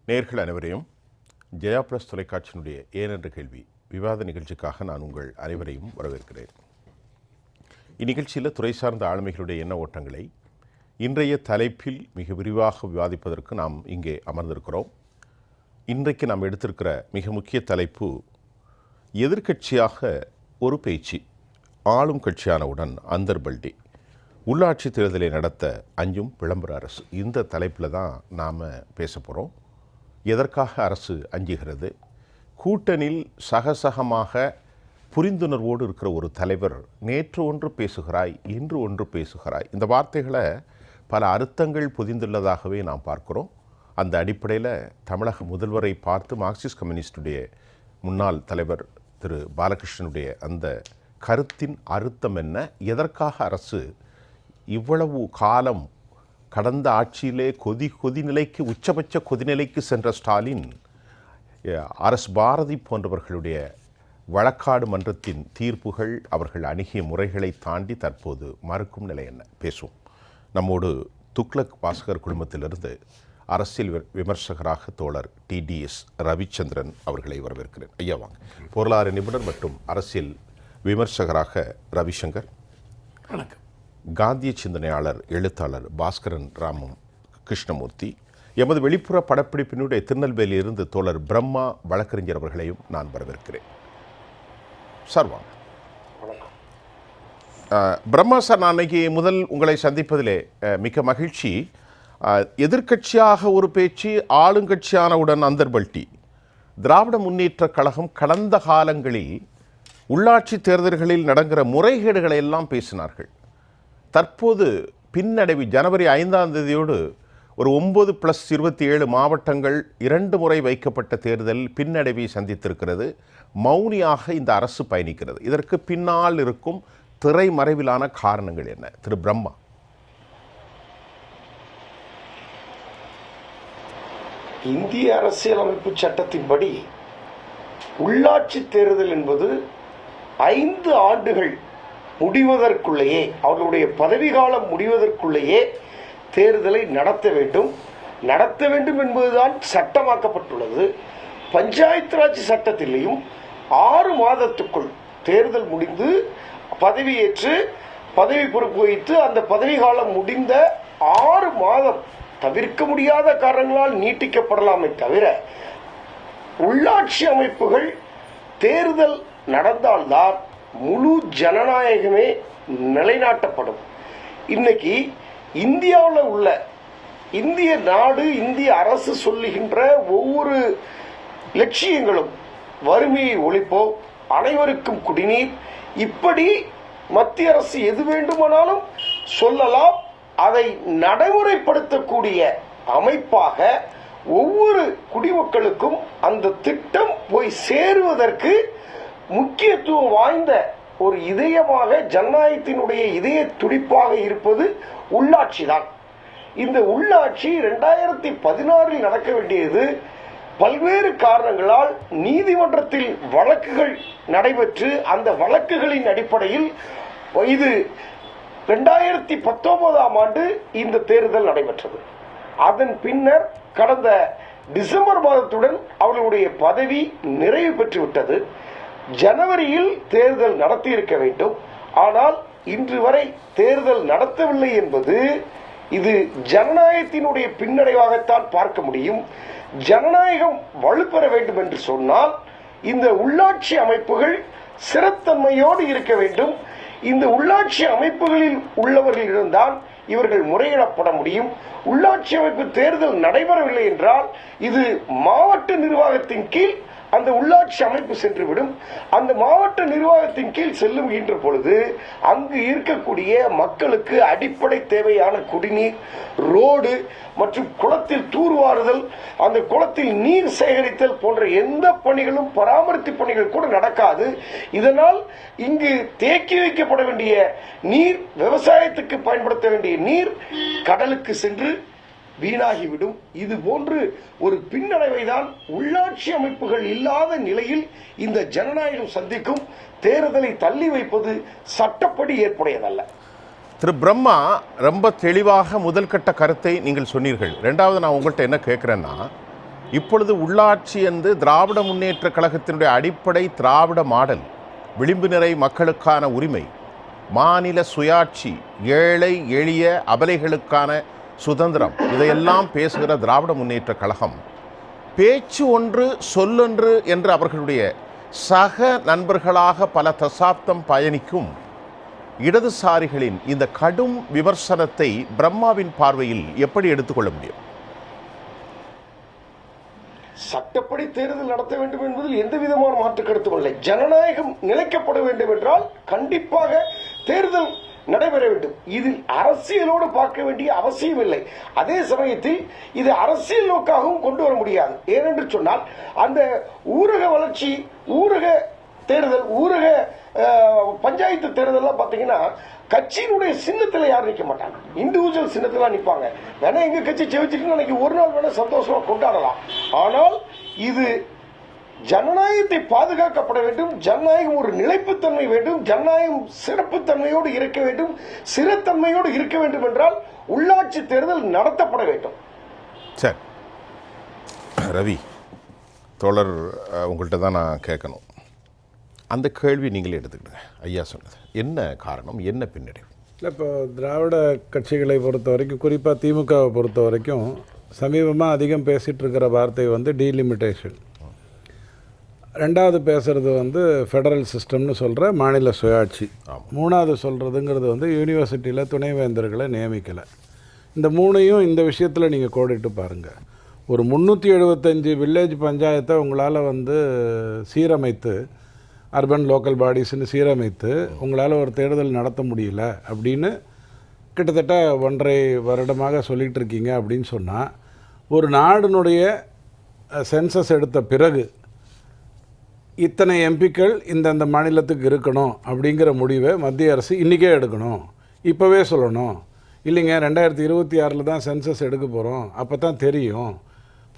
நேயர்கள் அனைவரையும் ஜெயா பிளஸ் தொலைக்காட்சியினுடைய ஏனென்ற கேள்வி விவாத நிகழ்ச்சிக்காக நான் உங்கள் அனைவரையும் வரவேற்கிறேன். இந்நிகழ்ச்சியில் துறை சார்ந்த ஆளுமைகளுடைய எண்ண ஓட்டங்களை இன்றைய தலைப்பில் மிக விரிவாக விவாதிப்பதற்கு நாம் இங்கே அமர்ந்திருக்கிறோம். இன்றைக்கு நாம் எடுத்திருக்கிற மிக முக்கிய தலைப்பு எதிர்க்கட்சியாக ஒரு பேச்சு, ஆளும் கட்சியானவுடன் அந்தர்பல்டி, உள்ளாட்சி தேர்தலை நடத்த அஞ்சும் விளம்பர அரசு. இந்த தலைப்பில் தான் நாம் பேச போகிறோம். எதற்காக அரசு அஞ்சுகிறது? கூட்டணியில் சகசகமாக புரிந்துணர்வோடு இருக்கிற ஒரு தலைவர் நேற்று ஒன்று பேசுகிறாய், இன்று ஒன்று பேசுகிறாய், இந்த வார்த்தைகளை பல அர்த்தங்கள் பொதிந்துள்ளதாகவே நாம் பார்க்கிறோம். அந்த அடிப்படையில் தமிழக முதல்வரை பார்த்து மார்க்சிஸ்ட் கம்யூனிஸ்டுடைய முன்னாள் தலைவர் திரு பாலகிருஷ்ணனுடைய அந்த கருத்தின் அர்த்தம் என்ன? எதற்காக அரசு இவ்வளவு காலம் கடந்த ஆட்சியிலே கொதிநிலைக்கு உச்சபட்ச கொதிநிலைக்கு சென்ற ஸ்டாலின், அரசு பாரதி போன்றவர்களுடைய வழக்காடு மன்றத்தின் தீர்ப்புகள், அவர்கள் அணுகிய முறைகளை தாண்டி தற்போது மறுக்கும் நிலை என்ன? பேசுவோம். நம்மோடு துக்ளக் வாசகர் குழுமத்திலிருந்து அரசியல் விமர்சகராக தோழர் TDS ரவிச்சந்திரன் அவர்களை வரவேற்கிறேன். ஐயா வாங்க. பொருளாதார நிபுணர் மற்றும் அரசியல் விமர்சகராக ரவிசங்கர். வணக்கம். காந்திய சிந்தனையாளர் எழுத்தாளர் பாஸ்கரன் ராமம் கிருஷ்ணமூர்த்தி. எமது வெளிப்புற படப்பிடிப்பினுடைய திருநெல்வேலியிலிருந்து தோழர் பிரம்மா வழக்கறிஞர் அவர்களையும் நான் வரவேற்கிறேன். சார் வாங்க. பிரம்மா சார், நான் அன்னைக்கு முதல் உங்களை சந்திப்பதிலே மிக்க மகிழ்ச்சி. எதிர்க்கட்சியாக ஒரு பேச்சு, ஆளுங்கட்சியானவுடன் அந்தர்பல்டி. திராவிட முன்னேற்றக் கழகம் கடந்த காலங்களில் உள்ளாட்சி தேர்தல்களில் நடக்கிற முறைகேடுகளை எல்லாம் பேசினார்கள். தற்போது பின்னடைவு, ஜனவரி 5ஆம் தேதியோடு ஒரு 9+27 மாவட்டங்கள் 2 முறை வைக்கப்பட்ட தேர்தல் பின்னடைவை சந்தித்திருக்கிறது. மௌனியாக இந்த அரசு பயணிக்கிறது. இதற்கு பின்னால் இருக்கும் திரைமறைவிலான காரணங்கள் என்ன? திரு பிரம்மா. இந்திய அரசியலமைப்பு சட்டத்தின்படி உள்ளாட்சி தேர்தல் என்பது 5 ஆண்டுகள் முடிவதற்குள்ளேயே, அவர்களுடைய பதவிக்காலம் முடிவதற்குள்ளேயே தேர்தலை நடத்த வேண்டும் என்பதுதான் சட்டமாக்கப்பட்டுள்ளது. பஞ்சாயத்து ராஜ் சட்டத்திலேயும் 6 மாதத்துக்குள் தேர்தல் முடிந்து பதவியேற்று பதவி பொறுப்பு வைத்து அந்த பதவிக்காலம் முடிந்த 6 மாதம் தவிர்க்க முடியாத காரணங்களால் நீட்டிக்கப்படலாமே தவிர, உள்ளாட்சி அமைப்புகள் தேர்தல் நடந்தால்தான் முழு ஜனநாயகமே நிலைநாட்டப்படும். இன்னைக்கு இந்தியாவில் உள்ள இந்திய நாடு, இந்திய அரசு சொல்லுகின்ற ஒவ்வொரு லட்சியங்களும் வறுமையை ஒழிப்போம், அனைவருக்கும் குடிநீர், இப்படி மத்திய அரசு எது வேண்டுமானாலும் சொல்லலாம். அதை நடைமுறைப்படுத்தக்கூடிய அமைப்பாக ஒவ்வொரு குடிமக்களுக்கும் அந்த திட்டம் போய் சேருவதற்கு முக்கியத்துவம் வாய்ந்த ஒரு இதயமாக, ஜனநாயகத்தினுடைய இதய துடிப்பாக இருப்பது உள்ளாட்சி தான். இந்த உள்ளாட்சி 2016 நடக்க வேண்டியது பல்வேறு காரணங்களால் நீதிமன்றத்தில் வழக்குகள் நடைபெற்று, அந்த வழக்குகளின் அடிப்படையில் இது 2019ஆம் ஆண்டு இந்த தேர்தல் நடைபெற்றது. அதன் பின்னர் கடந்த டிசம்பர் மாதத்துடன் அவர்களுடைய பதவி நிறைவு பெற்றுவிட்டது. ஜனவரியில் தேர்தல் நடத்தியிருக்க வேண்டும். ஆனால் இன்று வரை தேர்தல் நடத்தவில்லை என்பது இது ஜனநாயகத்தினுடைய பின்னடைவாகத்தான் பார்க்க முடியும். ஜனநாயகம் வலுப்பெற வேண்டும் என்று சொன்னால் இந்த உள்ளாட்சி அமைப்புகள் ஸ்திரத்தன்மையோடு இருக்க வேண்டும். இந்த உள்ளாட்சி அமைப்புகளில் உள்ளவர்களிடம்தான் இவர்கள் முறையிடப்பட முடியும். உள்ளாட்சி அமைப்பு தேர்தல் நடைபெறவில்லை என்றால் இது மாவட்ட நிர்வாகத்தின் கீழ் அந்த உள்ளாட்சி அமைப்பு சென்றுவிடும். அந்த மாவட்ட நிர்வாகத்தின் கீழ் செல்லுகின்ற பொழுது அங்கு இருக்கக்கூடிய மக்களுக்கு அடிப்படை தேவையான குடிநீர், ரோடு மற்றும் குளத்தில் தூர்வாறுதல், அந்த குளத்தில் நீர் சேகரித்தல் போன்ற எந்த பணிகளும், பராமரிப்பு பணிகள் கூட நடக்காது. இதனால் இங்கு தேக்கி வைக்கப்பட வேண்டிய நீர், விவசாயத்துக்கு பயன்படுத்த வேண்டிய நீர் கடலுக்கு சென்று வீணாகிவிடும். இது போன்று ஒரு பின்னடைவை தான் உள்ளாட்சி அமைப்புகள் இல்லாத நிலையில் இந்த ஜனநாயகம் சந்திக்கும். தேர்தலை தள்ளி வைப்பது சட்டப்படி ஏற்புடையதல்ல. திரு பிரம்மா, ரொம்ப தெளிவாக முதல் கட்ட கருத்தை நீங்கள் சொன்னீர்கள். ரெண்டாவது நான் உங்கள்கிட்ட என்ன கேட்குறேன்னா, இப்பொழுது உள்ளாட்சி என்று திராவிட முன்னேற்ற கழகத்தினுடைய அடிப்படை திராவிட மாடல், விளிம்பு நிறை மக்களுக்கான உரிமை, மாநில சுயாட்சி, ஏழை எளிய அபலைகளுக்கான சுதந்திரம், இதையெல்லாம் பேசுகிற திராவிட முன்னேற்ற கழகம் பேச்சு ஒன்று சொல்லொன்று என்று அவர்களுடைய சக நண்பர்களாக பல தசாப்தம் பயணிக்கும் இடதுசாரிகளின் இந்த கடும் விமர்சனத்தை பிரம்மாவின் பார்வையில் எப்படி எடுத்துக்கொள்ள முடியும்? சட்டப்படி தேர்தல் நடத்த வேண்டும் என்பதில் எந்த விதமான மாற்று கருத்தும் இல்லை. ஜனநாயகம் நிலைக்கப்பட வேண்டும் என்றால் கண்டிப்பாக தேர்தல் நடைபெற வேண்டும். இதில் அரசியலோடு பார்க்க வேண்டிய அவசியம் இல்லை. அதே சமயத்தில் இது அரசியல் நோக்காகவும் கொண்டு வர முடியாது. ஏனென்று சொன்னால் அந்த ஊரக வளர்ச்சி, ஊரக தேர்தல், ஊரக பஞ்சாயத்து தேர்தல்லாம் பார்த்தீங்கன்னா கட்சியினுடைய சின்னத்தில் யாரும் நிற்க மாட்டாங்க, இண்டிவிஜுவல் சின்னத்தில் நிற்பாங்க. வேணா எங்க கட்சி ஜெயிச்சிட்டு அன்னைக்கு ஒரு நாள் வேணா சந்தோஷமா கொண்டாடலாம். ஆனால் இது ஜனநாயகத்தை பாதுகாக்கப்பட வேண்டும். ஜனநாயகம் ஒரு நிலைப்புத்தன்மை வேண்டும். ஜனநாயகம் சிறப்புத்தன்மையோடு இருக்க வேண்டும். சிறத்தன்மையோடு இருக்க வேண்டும் என்றால் உள்ளாட்சி தேர்தல் நடத்தப்பட வேண்டும். சரி ரவி தோழர், உங்கள்கிட்ட தான் நான் கேட்கணும். அந்த கேள்வி நீங்களே எடுத்துக்கிடுங்க. ஐயா சொன்னது என்ன காரணம், என்ன பின்னடைவு? இல்லை, இப்போ திராவிட கட்சிகளை பொறுத்த வரைக்கும், குறிப்பாக திமுகவை பொறுத்த வரைக்கும் சமீபமாக அதிகம் பேசிகிட்டு இருக்கிற வார்த்தை வந்து டீலிமிட்டேஷன். ரெண்டாவது பேசுகிறது வந்து ஃபெடரல் சிஸ்டம்னு சொல்கிற மாநில சுயாட்சி. மூணாவது சொல்கிறதுங்கிறது வந்து யூனிவர்சிட்டியில் துணைவேந்தர்களை நியமிக்கலை. இந்த மூணையும் இந்த விஷயத்தில் நீங்கள் கோடிட்டு பாருங்கள். ஒரு 375 வில்லேஜ் பஞ்சாயத்தை உங்களால் வந்து சீரமைத்து, அர்பன் லோக்கல் பாடிஸ்ன்னு சீரமைத்து உங்களால் ஒரு தேர்தல் நடத்த முடியல அப்படின்னு கிட்டத்தட்ட 1.5 வருடமாக சொல்லிகிட்டு இருக்கீங்க அப்படின்னு சொன்னால், ஒரு நாடினுடைய சென்சஸ் எடுத்த பிறகு இத்தனை எம்பிக்கள் இந்தந்த மாநிலத்துக்கு இருக்கணும் அப்படிங்கிற முடிவை மத்திய அரசு இன்றைக்கே எடுக்கணும், இப்போவே சொல்லணும். இல்லைங்க 2026 தான் சென்சஸ் எடுக்க போகிறோம், அப்போ தான் தெரியும்,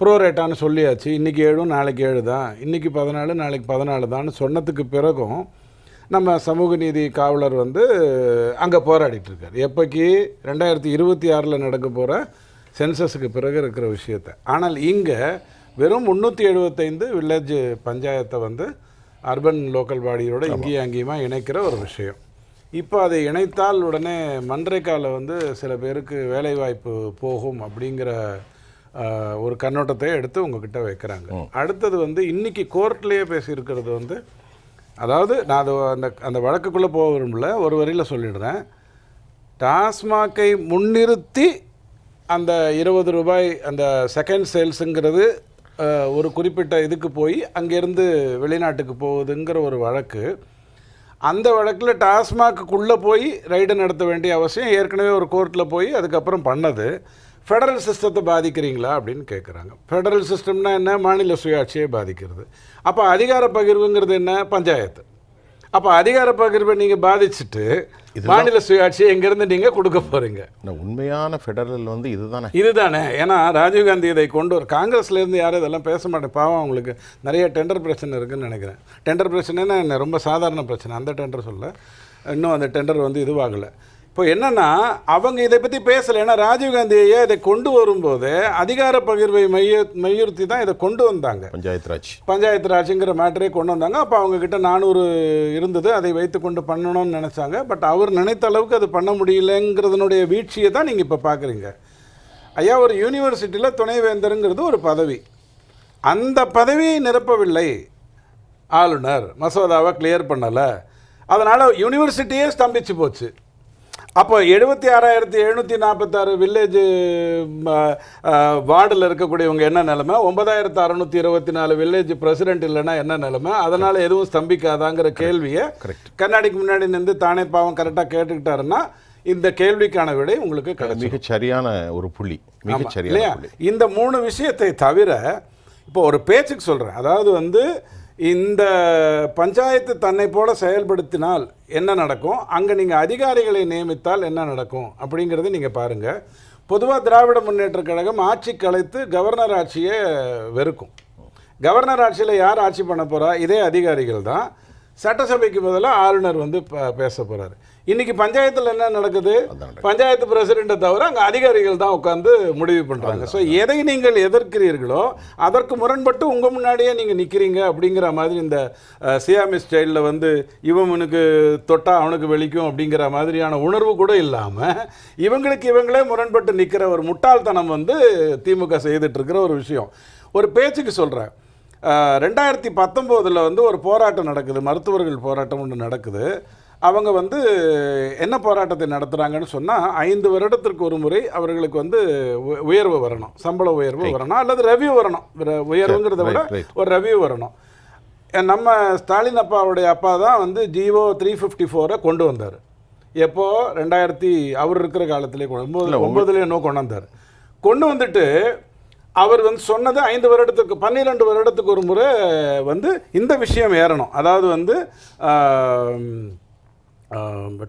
ப்ரோரேட்டான்னு சொல்லியாச்சு, இன்றைக்கி 7 நாளைக்கு 7 தான், இன்றைக்கி 14 நாளைக்கு 14 தான் சொன்னதுக்கு பிறகும் நம்ம சமூக நீதி காவலர் வந்து அங்கே போராடிட்டுருக்கார். எப்போக்கி 2026 நடக்க போகிற சென்சஸுக்கு பிறகு இருக்கிற விஷயத்தை. ஆனால் இங்கே வெறும் 375 வில்லேஜ் பஞ்சாயத்தை வந்து அர்பன் லோக்கல் பாடியோட இங்கேயும் அங்கேயுமா இணைக்கிற ஒரு விஷயம். இப்போ அதை இணைத்தால் உடனே மன்ரேகாவில் வந்து சில பேருக்கு வேலைவாய்ப்பு போகும் அப்படிங்கிற ஒரு கண்ணோட்டத்தை எடுத்து உங்ககிட்ட வைக்கிறாங்க. அடுத்தது வந்து இன்றைக்கி கோர்ட்லேயே பேசியிருக்கிறது வந்து, அதாவது நான் அது அந்த வழக்குக்குள்ளே போக விரும்பல, ஒரு வரியில் சொல்லிடுறேன். டாஸ்மாகை முன்னிறுத்தி அந்த 20 ரூபாய் அந்த செகண்ட் சேல்ஸுங்கிறது ஒரு குறிப்பிட்ட இதுக்கு போய் அங்கேருந்து வெளிநாட்டுக்கு போகுதுங்கிற ஒரு வழக்கு. அந்த வழக்கில் டாஸ்மாக்குள்ளே போய் ரைடு நடத்த வேண்டிய அவசியம் ஏற்கனவே ஒரு கோர்ட்டில் போய் அதுக்கப்புறம் பண்ணது. ஃபெடரல் சிஸ்டத்தை பாதிக்கிறீங்களா அப்படின்னு கேட்குறாங்க. ஃபெடரல் சிஸ்டம்னா என்ன? மாநில சுயாட்சியை பாதிக்கிறது. அப்போ அதிகார பகிர்வுங்கிறது என்ன? பஞ்சாயத்து. அப்போ அதிகார பகிர்வை நீங்கள் பாதிச்சுட்டு மாநில சுயாட்சியை எங்கேருந்து நீங்கள் கொடுக்க போகிறீங்க? உண்மையான ஃபெடரல் வந்து இதுதானே. ஏன்னா ராஜீவ்காந்தி இதை கொண்டு காங்கிரஸ்லேருந்து யாரும் இதெல்லாம் பேச மாட்டேன். பாவம், அவங்களுக்கு நிறைய டெண்டர் பிரச்சனை இருக்குதுன்னு நினைக்கிறேன். டெண்டர் பிரச்சனைன்னா என்ன, ரொம்ப சாதாரண பிரச்சனை. அந்த டெண்டர் சொல்ல இன்னும் அந்த டெண்டர் வந்து இதுவாகலை. இப்போ என்னென்னா அவங்க இதை பற்றி பேசலை. ஏன்னா ராஜீவ்காந்தியை இதை கொண்டு வரும்போது அதிகார பகிர்வை மையுறுத்தி தான் இதை கொண்டு வந்தாங்க. பஞ்சாயத்து ராஜ்ங்கிற மேட்டரே கொண்டு வந்தாங்க. அப்போ அவங்கக்கிட்ட 400 இருந்தது, அதை வைத்து கொண்டு பண்ணணும்னு நினச்சாங்க. பட் அவர் நினைத்த அளவுக்கு அது பண்ண முடியலைங்கிறதுனுடைய வீழ்ச்சியை தான் நீங்கள் இப்போ பார்க்குறீங்க. ஐயா, ஒரு யூனிவர்சிட்டியில் துணைவேந்தருங்கிறது ஒரு பதவி. அந்த பதவியை நிரப்பவில்லை ஆளுநர், மசோதாவை கிளியர் பண்ணலை. அதனால் யூனிவர்சிட்டியே ஸ்தம்பிச்சு போச்சு. அப்போ 76,746 வில்லேஜ் வார்டில் இருக்கக்கூடியவங்க என்ன நிலைமை, 9,624 வில்லேஜ் பிரசிடென்ட் இல்லைன்னா என்ன நிலைமை, அதனால் எதுவும் ஸ்தம்பிக்காதாங்கிற கேள்வியை கண்ணாடிக்கு முன்னாடி நின்று தானே பாவம் கரெக்டாக கேட்டுக்கிட்டாருன்னா இந்த கேள்விக்கான விடை உங்களுக்கு மிகச் சரியான ஒரு புள்ளி. இல்லையா? இந்த 3 விஷயத்தை தவிர இப்போ ஒரு பேச்சுக்கு சொல்கிறேன். அதாவது வந்து இந்த பஞ்சாயத்து தன்னை போல செயல்படுத்தினால் என்ன நடக்கும், அங்கே நீங்கள் அதிகாரிகளை நியமித்தால் என்ன நடக்கும் அப்படிங்கிறத நீங்கள் பாருங்கள். பொதுவாக திராவிட முன்னேற்ற கழகம் ஆட்சி கலைத்து கவர்னர் ஆட்சியை வெறுக்கும். கவர்னர் ஆட்சியில் யார் ஆட்சி பண்ண போகிறா? இதே அதிகாரிகள் தான். சட்டசபைக்கு பதிலாக ஆளுநர் வந்து பேச போகிறாரு. இன்றைக்கி பஞ்சாயத்தில் என்ன நடக்குது? பஞ்சாயத்து பிரசிடெண்ட்டை தவிர அங்கே அதிகாரிகள் தான் உட்காந்து முடிவு பண்ணுறாங்க. ஸோ எதை நீங்கள் எதிர்க்கிறீர்களோ அதற்கு முரண்பட்டு உங்கள் முன்னாடியே நீங்கள் நிற்கிறீங்க அப்படிங்கிற மாதிரி இந்த சியாமி ஸ்டைலில் வந்து இவனுக்கு தொட்டா அவனுக்கு வெளிக்கும் அப்படிங்கிற மாதிரியான உணர்வு கூட இல்லாமல் இவங்களே முரண்பட்டு நிற்கிற ஒரு முட்டாள்தனம் வந்து திமுக செய்துட்ருக்கிற ஒரு விஷயம். ஒரு பேச்சுக்கு சொல்கிறேன், 2019 வந்து ஒரு போராட்டம் நடக்குது, மருத்துவர்கள் போராட்டம் ஒன்று நடக்குது. அவங்க வந்து என்ன போராட்டத்தை நடத்துகிறாங்கன்னு சொன்னால் 5 வருடத்திற்கு ஒரு முறை அவர்களுக்கு வந்து உயர்வு வரணும், சம்பள உயர்வு வரணும், அல்லது ரெவ்யூ வரணும். உயர்வுங்கிறத விட ஒரு ரெவ்யூ வரணும். நம்ம ஸ்டாலின் அப்பாவுடைய அப்பா தான் வந்து GO 354 கொண்டு வந்தார். எப்போது 2000 அவர் இருக்கிற காலத்திலே 9 என்னோ கொண்டு வந்தார். கொண்டு வந்துட்டு அவர் வந்து சொன்னது 5 வருடத்துக்கு 12 வருடத்துக்கு ஒரு முறை வந்து இந்த விஷயம் ஏறணும். அதாவது வந்து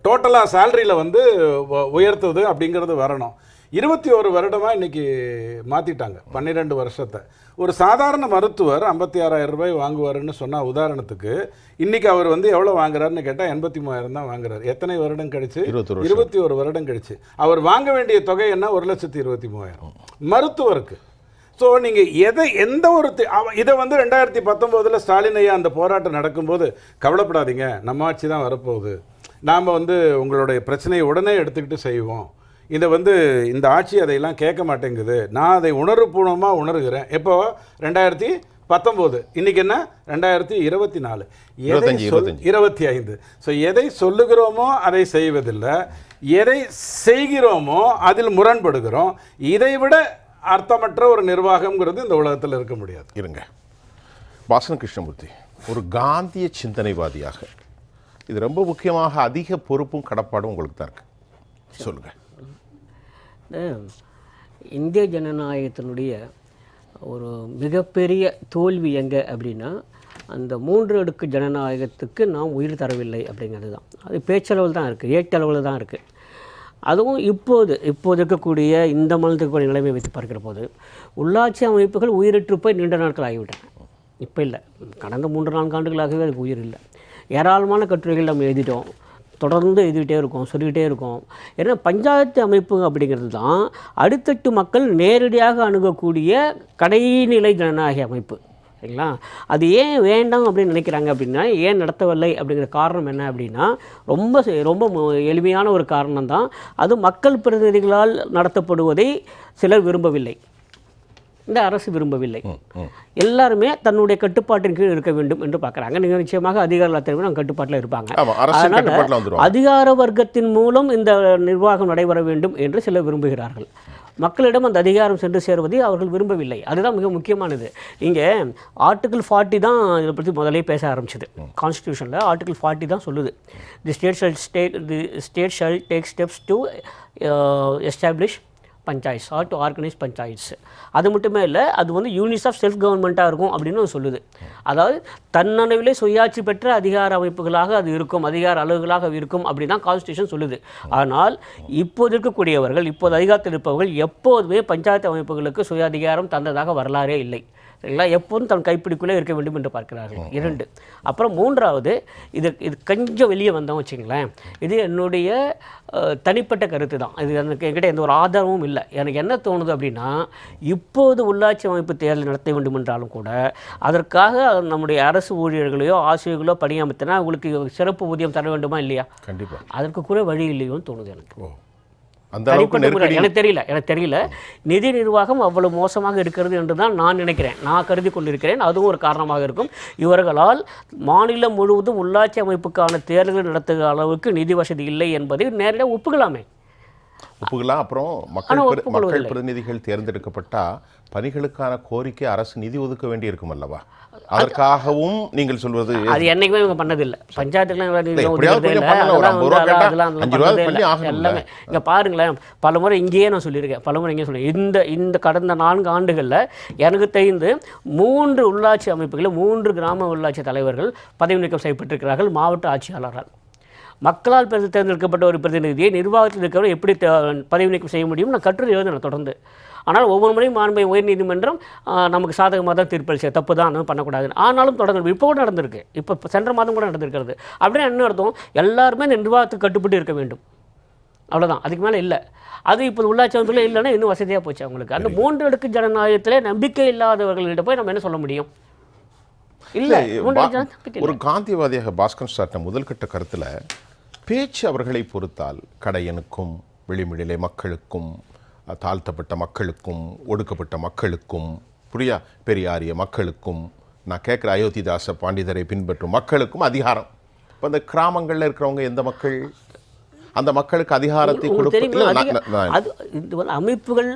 டோட்டலாக சேலரியில் வந்து உயர்த்துவது அப்படிங்கிறது வரணும். 21 வருடமாக இன்றைக்கி மாற்றிட்டாங்க, 12 வருஷத்தை. ஒரு சாதாரண மருத்துவர் 56,000 ரூபாய் வாங்குவாருன்னு சொன்னால் உதாரணத்துக்கு இன்றைக்கி அவர் வந்து எவ்வளோ வாங்குறாருன்னு கேட்டால் 83,000 தான் வாங்குறாரு. எத்தனை வருடம் கழிச்சு? 21 வருடம் கழிச்சு. அவர் வாங்க வேண்டிய தொகை என்ன? 1,23,000 மருத்துவருக்கு. ஸோ நீங்கள் எந்த ஒரு இதை வந்து 2019 ஸ்டாலின் ஐயா அந்த போராட்டம் நடக்கும்போது கவலைப்படாதீங்க, நம்ம ஆட்சி தான் வரப்போகுது, நாம் வந்து உங்களுடைய பிரச்சனையை உடனே எடுத்துக்கிட்டு செய்வோம், இதை வந்து இந்த ஆட்சி அதையெல்லாம் கேட்க மாட்டேங்குது, நான் அதை உணர்வுபூர்வமாக உணர்கிறேன். எப்போ? 2019. இன்றைக்கி என்ன? 2024, 25. ஸோ எதை சொல்லுகிறோமோ அதை செய்வதில்லை, எதை செய்கிறோமோ அதில் முரண்படுகிறோம். இதை விட அர்த்தமற்ற ஒரு நிர்வாகம்ங்கிறது இந்த உலகத்தில் இருக்க முடியாது. இருங்க, வாசன் கிருஷ்ணமூர்த்தி ஒரு காந்திய சிந்தனைவாதியாக இது ரொம்ப முக்கியமாக அதிக பொறுப்பும் கடப்பாடும் உங்களுக்கு தான் இருக்கு, சொல்லுங்கள். இந்திய ஜனநாயகத்தினுடைய ஒரு மிகப்பெரிய தோல்வி எங்கே அப்படின்னா, அந்த 3 அடுக்கு ஜனநாயகத்துக்கு நாம் உயிர் தரவில்லை அப்படிங்கிறது தான். அது பேச்சளவில் தான் இருக்குது, ஏட்டளவில் தான் இருக்குது. அதுவும் இப்போது இருக்கக்கூடிய இந்த மாநிலத்துக்கு நிலைமை வைத்து பார்க்கிற போது உள்ளாட்சி அமைப்புகள் உயிரற்று போய் நீண்ட நாட்கள் ஆகிவிட்டன. இப்போ இல்லை, கடந்த 3-4 ஆண்டுகளாகவே அதுக்கு உயிர் இல்லை. ஏராளமான கட்டுரைகள் நம்ம எழுதிட்டோம், தொடர்ந்து எழுதிக்கிட்டே இருக்கோம், சொல்லிக்கிட்டே இருக்கோம். ஏன்னா பஞ்சாயத்து அமைப்பு அப்படிங்கிறது தான் அடித்தட்டு மக்கள் நேரடியாக அணுகக்கூடிய கடைநிலை ஜனநாயக அமைப்பு, சரிங்களா? அது ஏன் வேண்டாம் அப்படின்னு நினைக்கிறாங்க அப்படின்னா, ஏன் நடத்தவில்லை அப்படிங்கிற காரணம் என்ன அப்படின்னா, ரொம்ப எளிமையான ஒரு காரணம் தான். அது மக்கள் பிரதிநிதிகளால் நடத்தப்படுவதை சிலர் விரும்பவில்லை, இந்த அரசு விரும்பவில்லை. எல்லாருமே தன்னுடைய கட்டுப்பாட்டின் கீழ் இருக்க வேண்டும் என்று பார்க்குறாங்க. நீங்கள் நிச்சயமாக அதிகார தலைவர் கட்டுப்பாட்டில் இருப்பாங்க. அதனால் அதிகார வர்க்கத்தின் மூலம் இந்த நிர்வாகம் நடைபெற வேண்டும் என்று சிலர் விரும்புகிறார்கள். மக்களிடம் அந்த அதிகாரம் சென்று சேருவதை அவர்கள் விரும்பவில்லை. அதுதான் மிக முக்கியமானது. இங்கே ஆர்டிகிள் 40 தான் இதை பற்றி முதலே பேச ஆரம்பிச்சது. கான்ஸ்டியூஷனில் ஆர்டிகிள் 40 தான் சொல்லுது, the state shall take steps to establish panchayats or to organise panchayats. அது மட்டுமே இல்லை, அது வந்து யூனிட்ஸ் ஆஃப் செல்ஃப் கவர்மெண்ட்டாக இருக்கும் அப்படின்னு சொல்லுது. அதாவது தன்னளவிலே சுயாட்சி பெற்ற அதிகார அமைப்புகளாக அது இருக்கும், அதிகார அலகுகளாக இருக்கும் அப்படின்னு தான் கான்ஸ்டியூஷன் சொல்லுது. ஆனால் இப்போது இருக்கக்கூடியவர்கள், இப்போது அதிகாரத்தில் இருப்பவர்கள் எப்போதுமே பஞ்சாயத்து அமைப்புகளுக்கு சுய அதிகாரம் தந்ததாக வரலாறே இல்லை, சரிங்களா? எப்போதும் தன் கைப்பிடிக்குள்ளே இருக்க வேண்டும் என்று பார்க்கிறார்கள். 2. அப்புறம் 3வது, இது கொஞ்சம் வெளியே வந்தோம் வச்சுங்களேன், இது என்னுடைய தனிப்பட்ட கருத்து தான். இது எனக்கு என்கிட்ட எந்த ஒரு ஆதாரமும் இல்லை. எனக்கு என்ன தோணுது அப்படின்னா, இப்போது உள்ளாட்சி அமைப்பு தேர்தல் நடத்த வேண்டும் என்றாலும் கூட அதற்காக நம்முடைய அரசு ஊழியர்களையோ ஆசிரியர்களோ பணியமைத்தினா அவங்களுக்கு சிறப்பு ஊதியம் தர வேண்டுமா இல்லையா? கண்டிப்பாக. அதற்கு கூட வழி இல்லையோன்னு தோணுது எனக்கு. எனக்கு தெரியல நிதி நிர்வாகம் அவ்வளவு மோசமாக இருக்கிறது என்று தான் நான் நினைக்கிறேன், நான் கருதி கொண்டிருக்கிறேன். அதுவும் ஒரு காரணமாக இருக்கும். இவர்களால் மாநிலம் முழுவதும் உள்ளாட்சி அமைப்புக்கான தேர்தல்கள் நடத்துகிற அளவுக்கு நிதி வசதி இல்லை என்பதை நேரடியாக ஒப்புக்கலாமே. ஒப்புக்கலாம். அப்புறம் மக்கள் பிரதிநிதிகள் தேர்ந்தெடுக்கப்பட்டால் பணிகளுக்கான கோரிக்கை அரசு நிதி ஒதுக்க வேண்டி இருக்கும் அல்லவா? அதற்காகவும் நீங்கள் சொல்வது அது என்னைக்குமே இவங்க பண்ணதில்லை. பஞ்சாயத்துலாம் எல்லாமே இங்கே பாருங்களேன், பல முறை இங்கேயே நான் சொல்லியிருக்கேன், பல முறை இங்கே சொல்லியிருக்கேன். இந்த கடந்த 4 ஆண்டுகளில் எனக்கு தெரிந்து 3 உள்ளாட்சி அமைப்புகளில் 3 கிராம உள்ளாட்சி தலைவர்கள் பதவி நீக்கம் செய்யப்பட்டிருக்கிறார்கள் மாவட்ட ஆட்சியாளரால். மக்களால் தேர்ந்தெடுக்கப்பட்ட ஒரு பிரதிநிதியை நிர்வாகத்தில் இருக்கிறவர் எப்படி பதவி நீக்கம் செய்ய முடியும் நான் கட்டுரை எழுதினேன் தொடர்ந்து. ஆனால் ஒவ்வொரு முறையும் மாண்பை உயர்நீதிமன்றம் நமக்கு சாதகமாக தான் தீர்ப்பளிச்சு தப்பு தான் பண்ணக்கூடாது. ஆனாலும் தொடர்ந்து இப்போ கூட நடந்திருக்கு, இப்போ சென்ற மாதம் கூட நடந்திருக்கிறது. அப்படின்னா என்ன அர்த்தம்? எல்லாருமே இந்த நிர்வாகத்துக்கு கட்டுப்பட்டு இருக்க வேண்டும், அவ்வளோதான், அதுக்கு மேலே இல்லை. அது இப்போ உள்ளாட்சி அமைப்புல இல்லைன்னா இன்னும் வசதியாக போச்சு அவங்களுக்கு. அந்த 3 அடுக்கு ஜனநாயகத்தில் நம்பிக்கை இல்லாதவர்கள்ட்ட போய் நம்ம என்ன சொல்ல முடியும்? இல்லை, ஒரு காந்தியவாதியாக பாஸ்கர் சார்ட்ட முதல் கட்ட கருத்தில் பேச்சு அவர்களை பொறுத்தால் கடையனுக்கும் வெளிமிழிலை மக்களுக்கும் தாழ்த்தப்பட்ட மக்களுக்கும் ஒடுக்கப்பட்ட மக்களுக்கும் புரியா பெரியாரிய மக்களுக்கும் நான் கேட்குற அயோத்திதாச பாண்டிதரை பின்பற்றும் மக்களுக்கும் அதிகாரம். இப்போ இந்த கிராமங்களில் இருக்கிறவங்க எந்த மக்கள், அந்த மக்களுக்கு அதிகாரத்தை அமைப்புகள்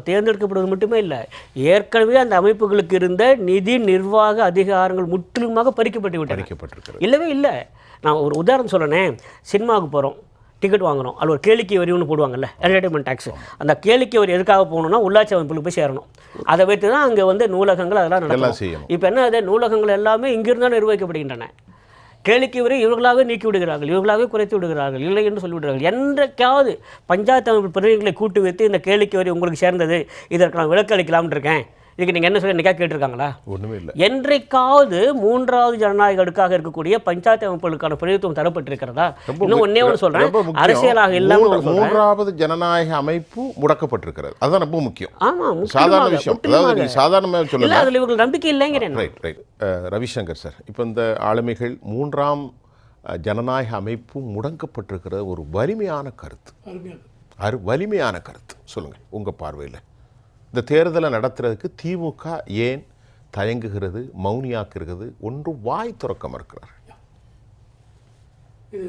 தேர்ந்தெடுக்கப்படுவது மட்டுமே இல்லை, ஏற்கனவே அந்த அமைப்புகளுக்கு இருந்த நிதி நிர்வாக அதிகாரங்கள் முற்றிலுமாக பறிக்கப்பட்டிருக்கிறது. இல்லவே இல்லை. நான் ஒரு உதாரணம் சொல்கிறேன். சினிமாவுக்கு போகிறோம், டிக்கெட் வாங்குகிறோம், அது ஒரு கேளிக்கை வரி ஒன்று போடுவாங்கல்ல, என்டர்டைன்மெண்ட் டேக்ஸ். அந்த கேளிக்கை வரி எதுக்காக போகணுன்னா உள்ளாட்சி அமைப்புகளுக்கு போய் சேரணும். அதை வைத்து தான் அங்கே நூலகங்கள் அதெல்லாம் நடக்கும். இப்போ என்ன, அது நூலகங்கள் எல்லாமே இங்கிருந்தான் நிர்வகிக்கப்படுகின்றன. கேளிக்கை வரி இவர்களாகவே நீக்கி விடுகிறார்கள், இவர்களாகவே குறைத்து விடுகிறார்கள், இல்லை என்று சொல்லிவிடுகிறார்கள். என்றைக்காவது பஞ்சாயத்து அமைப்பு பிரதிநிதிகளை கூட்டு வைத்து இந்த கேளிக்கை வரி உங்களுக்கு சேர்ந்தது, இதற்கு நான் விலக்கு அளிக்கலாம்னு இருக்கேன், இதுக்கு நீங்கள் என்ன சொல்லி என்னைக்காக கேட்டிருக்காங்களா? ஒன்றுமே இல்லை. என்றைக்காவது 3வது ஜனநாயக அடுக்காக இருக்கக்கூடிய பஞ்சாயத்து அமைப்புகளுக்கான பிரதித்துவம் தரப்பட்டிருக்கிறதா? இன்னும் ஒன்னே ஒன்று சொல்கிறேன், அரசியலாக இல்லாமல் 3வது ஜனநாயக அமைப்பு முடக்கப்பட்டிருக்கிறது. அதுதான் ரொம்ப முக்கியம். ஆமாம், சாதாரண விஷயம். அதாவது சாதாரணமாக சொல்லலாம், அதில் இவர்கள் நம்பிக்கை இல்லைங்கிறேன். ரைட். ரவிசங்கர் சார், இப்போ இந்த ஆளுமைகள் 3ஆம் ஜனநாயக அமைப்பு முடக்கப்பட்டிருக்கிற ஒரு வலிமையான கருத்து, வலிமையான கருத்து சொல்லுங்கள் உங்கள் பார்வையில். இந்த தேர்தலை நடத்துறதுக்கு திமுக ஏன் தயங்குகிறது, மௌனியாக்குகிறது, ஒன்று வாய் துறக்க மறுக்கிறார்? இது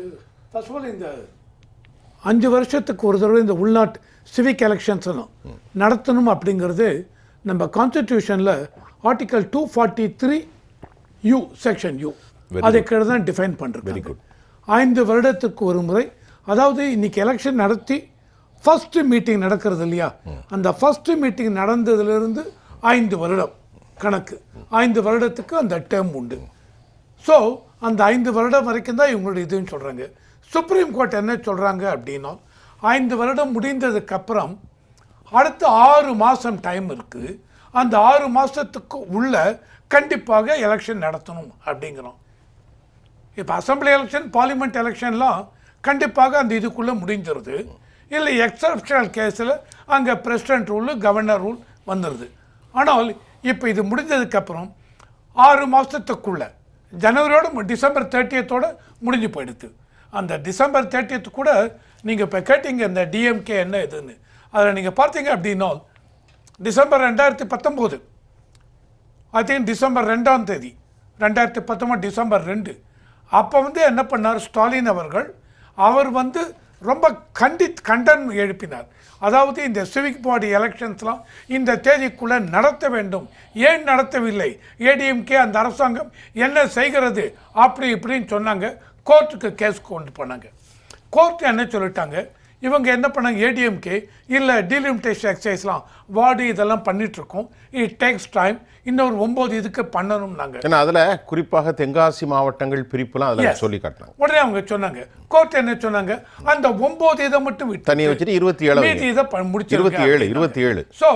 ஃபர்ஸ்ட் ஆஃப் ஆல் இந்த 5 வருஷத்துக்கு ஒரு தடவை இந்த உள்நாட்டு சிவிக் எலெக்ஷன்ஸ் நடத்தணும் அப்படிங்கிறது நம்ம கான்ஸ்டிடியூஷனில் ஆர்டிகல் 243U செக்ஷன் U அதை கீழே தான் டிஃபைன் பண்ணுறது. 5 வருடத்துக்கு ஒரு முறை, அதாவது இன்னைக்கு எலெக்ஷன் நடத்தி ஃபஸ்ட்டு மீட்டிங் நடக்கிறது இல்லையா, அந்த ஃபஸ்ட்டு மீட்டிங் நடந்ததுலேருந்து 5 வருடம் கணக்கு, 5 வருடத்துக்கு அந்த டேர்ம் உண்டு. ஸோ அந்த 5 வருடம் வரைக்கும் தான் இவங்களுடைய இதுன்னு சொல்கிறாங்க. சுப்ரீம் கோர்ட் என்ன சொல்கிறாங்க அப்படின்னா, 5 வருடம் முடிந்ததுக்கப்புறம் அடுத்த 6 மாதம் டைம் இருக்குது, அந்த 6 மாதத்துக்கு உள்ள கண்டிப்பாக எலெக்ஷன் நடத்தணும் அப்படிங்கிறோம். இப்போ அசம்பிளி எலெக்ஷன், பார்லிமெண்ட் எலெக்ஷன்லாம் கண்டிப்பாக அந்த இதுக்குள்ளே முடிஞ்சிருது. இல்லை எக்ஸப்ஷனல் கேஸில் அங்கே பிரசிடென்ட் ரூல், கவர்னர் ரூல் வந்துடுது. ஆனால் இப்போ இது முடிஞ்சதுக்கப்புறம் 6 மாதத்துக்குள்ளே ஜனவரியோட டிசம்பர் 30 முடிஞ்சு போயிடுது. அந்த டிசம்பர் 30 கூட நீங்கள் இப்போ கேட்டீங்க இந்த டிஎம்கே என்ன இதுன்னு, அதில் நீங்கள் பார்த்தீங்க அப்படின்னா டிசம்பர் 2019, ஐ திங்க் டிசம்பர் 2ஆம் தேதி 2019 டிசம்பர் 2, அப்போ என்ன பண்ணார் ஸ்டாலின் அவர்கள், அவர் ரொம்ப கண்டன் எழுப்பினார். அதாவது இந்த சிவிக் பாடி எலெக்ஷன்ஸ்லாம் இந்த தேதிக்குள்ளே நடத்த வேண்டும், ஏன் நடத்தவில்லை, ஏடிஎம்கே அந்த அரசாங்கம் என்ன செய்கிறது அப்படி இப்படின்னு சொன்னாங்க. கோர்ட்டுக்கு கேஸ் கொண்டு போனாங்க. கோர்ட் என்ன சொல்லிட்டாங்க, இவங்க என்ன பண்ணாங்க, ஏடிஎம்கே இல்லை டீலிமிட்டேஷன் எக்ஸசைஸ்லாம் வார்டு இதெல்லாம் பண்ணிகிட்ருக்கோம், இட் டேக்ஸ் டைம், இன்னொரு 9 இதுக்கு பண்ணணும்னாங்க. ஏன்னா அதில் குறிப்பாக தென்காசி மாவட்டங்கள் பிரிப்புலாம் அதில் சொல்லி காட்டினாங்க. உடனே அவங்க சொன்னாங்க, கோர்ட் என்ன சொன்னாங்க, அந்த 9 இதை மட்டும் விட்டு தனியாக வச்சுட்டு 27 இதை முடிச்சு 27. ஸோ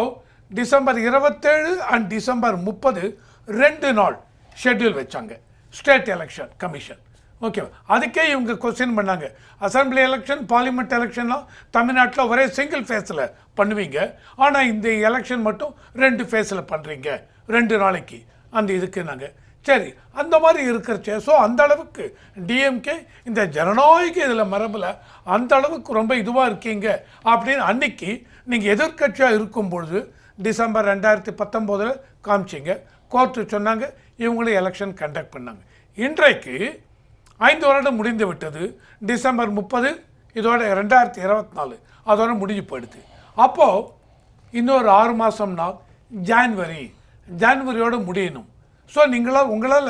டிசம்பர் 27 அண்ட் டிசம்பர் 30 2 நாள் ஷெட்யூல் வச்சாங்க ஸ்டேட் எலெக்ஷன் கமிஷன். ஓகே, அதுக்கே இவங்க கொஸ்டின் பண்ணாங்க, அசம்பிளி எலெக்ஷன், பார்லிமெண்ட் எலெக்ஷன்லாம் தமிழ்நாட்டில் ஒரே சிங்கிள் ஃபேஸில் பண்ணுவீங்க, ஆனால் இந்த எலெக்ஷன் மட்டும் 2 ஃபேஸில் பண்ணுறீங்க 2 நாளைக்கு அந்த இதுக்கு. நாங்கள் சரி அந்த மாதிரி இருக்கிறச்சே. ஸோ அந்த அளவுக்கு டிஎம்கே இந்த ஜனநாயக இதில் மரபில் அந்த அளவுக்கு ரொம்ப இதுவாக இருக்கீங்க அப்படின்னு அன்னைக்கு நீங்கள் எதிர்கட்சியாக இருக்கும்பொழுது டிசம்பர் 2019 காமிச்சிங்க. கோர்ட்டு சொன்னாங்க, இவங்களும் எலெக்ஷன் கண்டக்ட் பண்ணாங்க. இன்றைக்கு 5 வருடம் முடிந்து விட்டது. டிசம்பர் 30 இதோட 2024 அதோட முடிஞ்சு போயிடுது. அப்போது இன்னொரு 6 மாதம்னா ஜான்வரியோடு முடியணும். ஸோ உங்களால்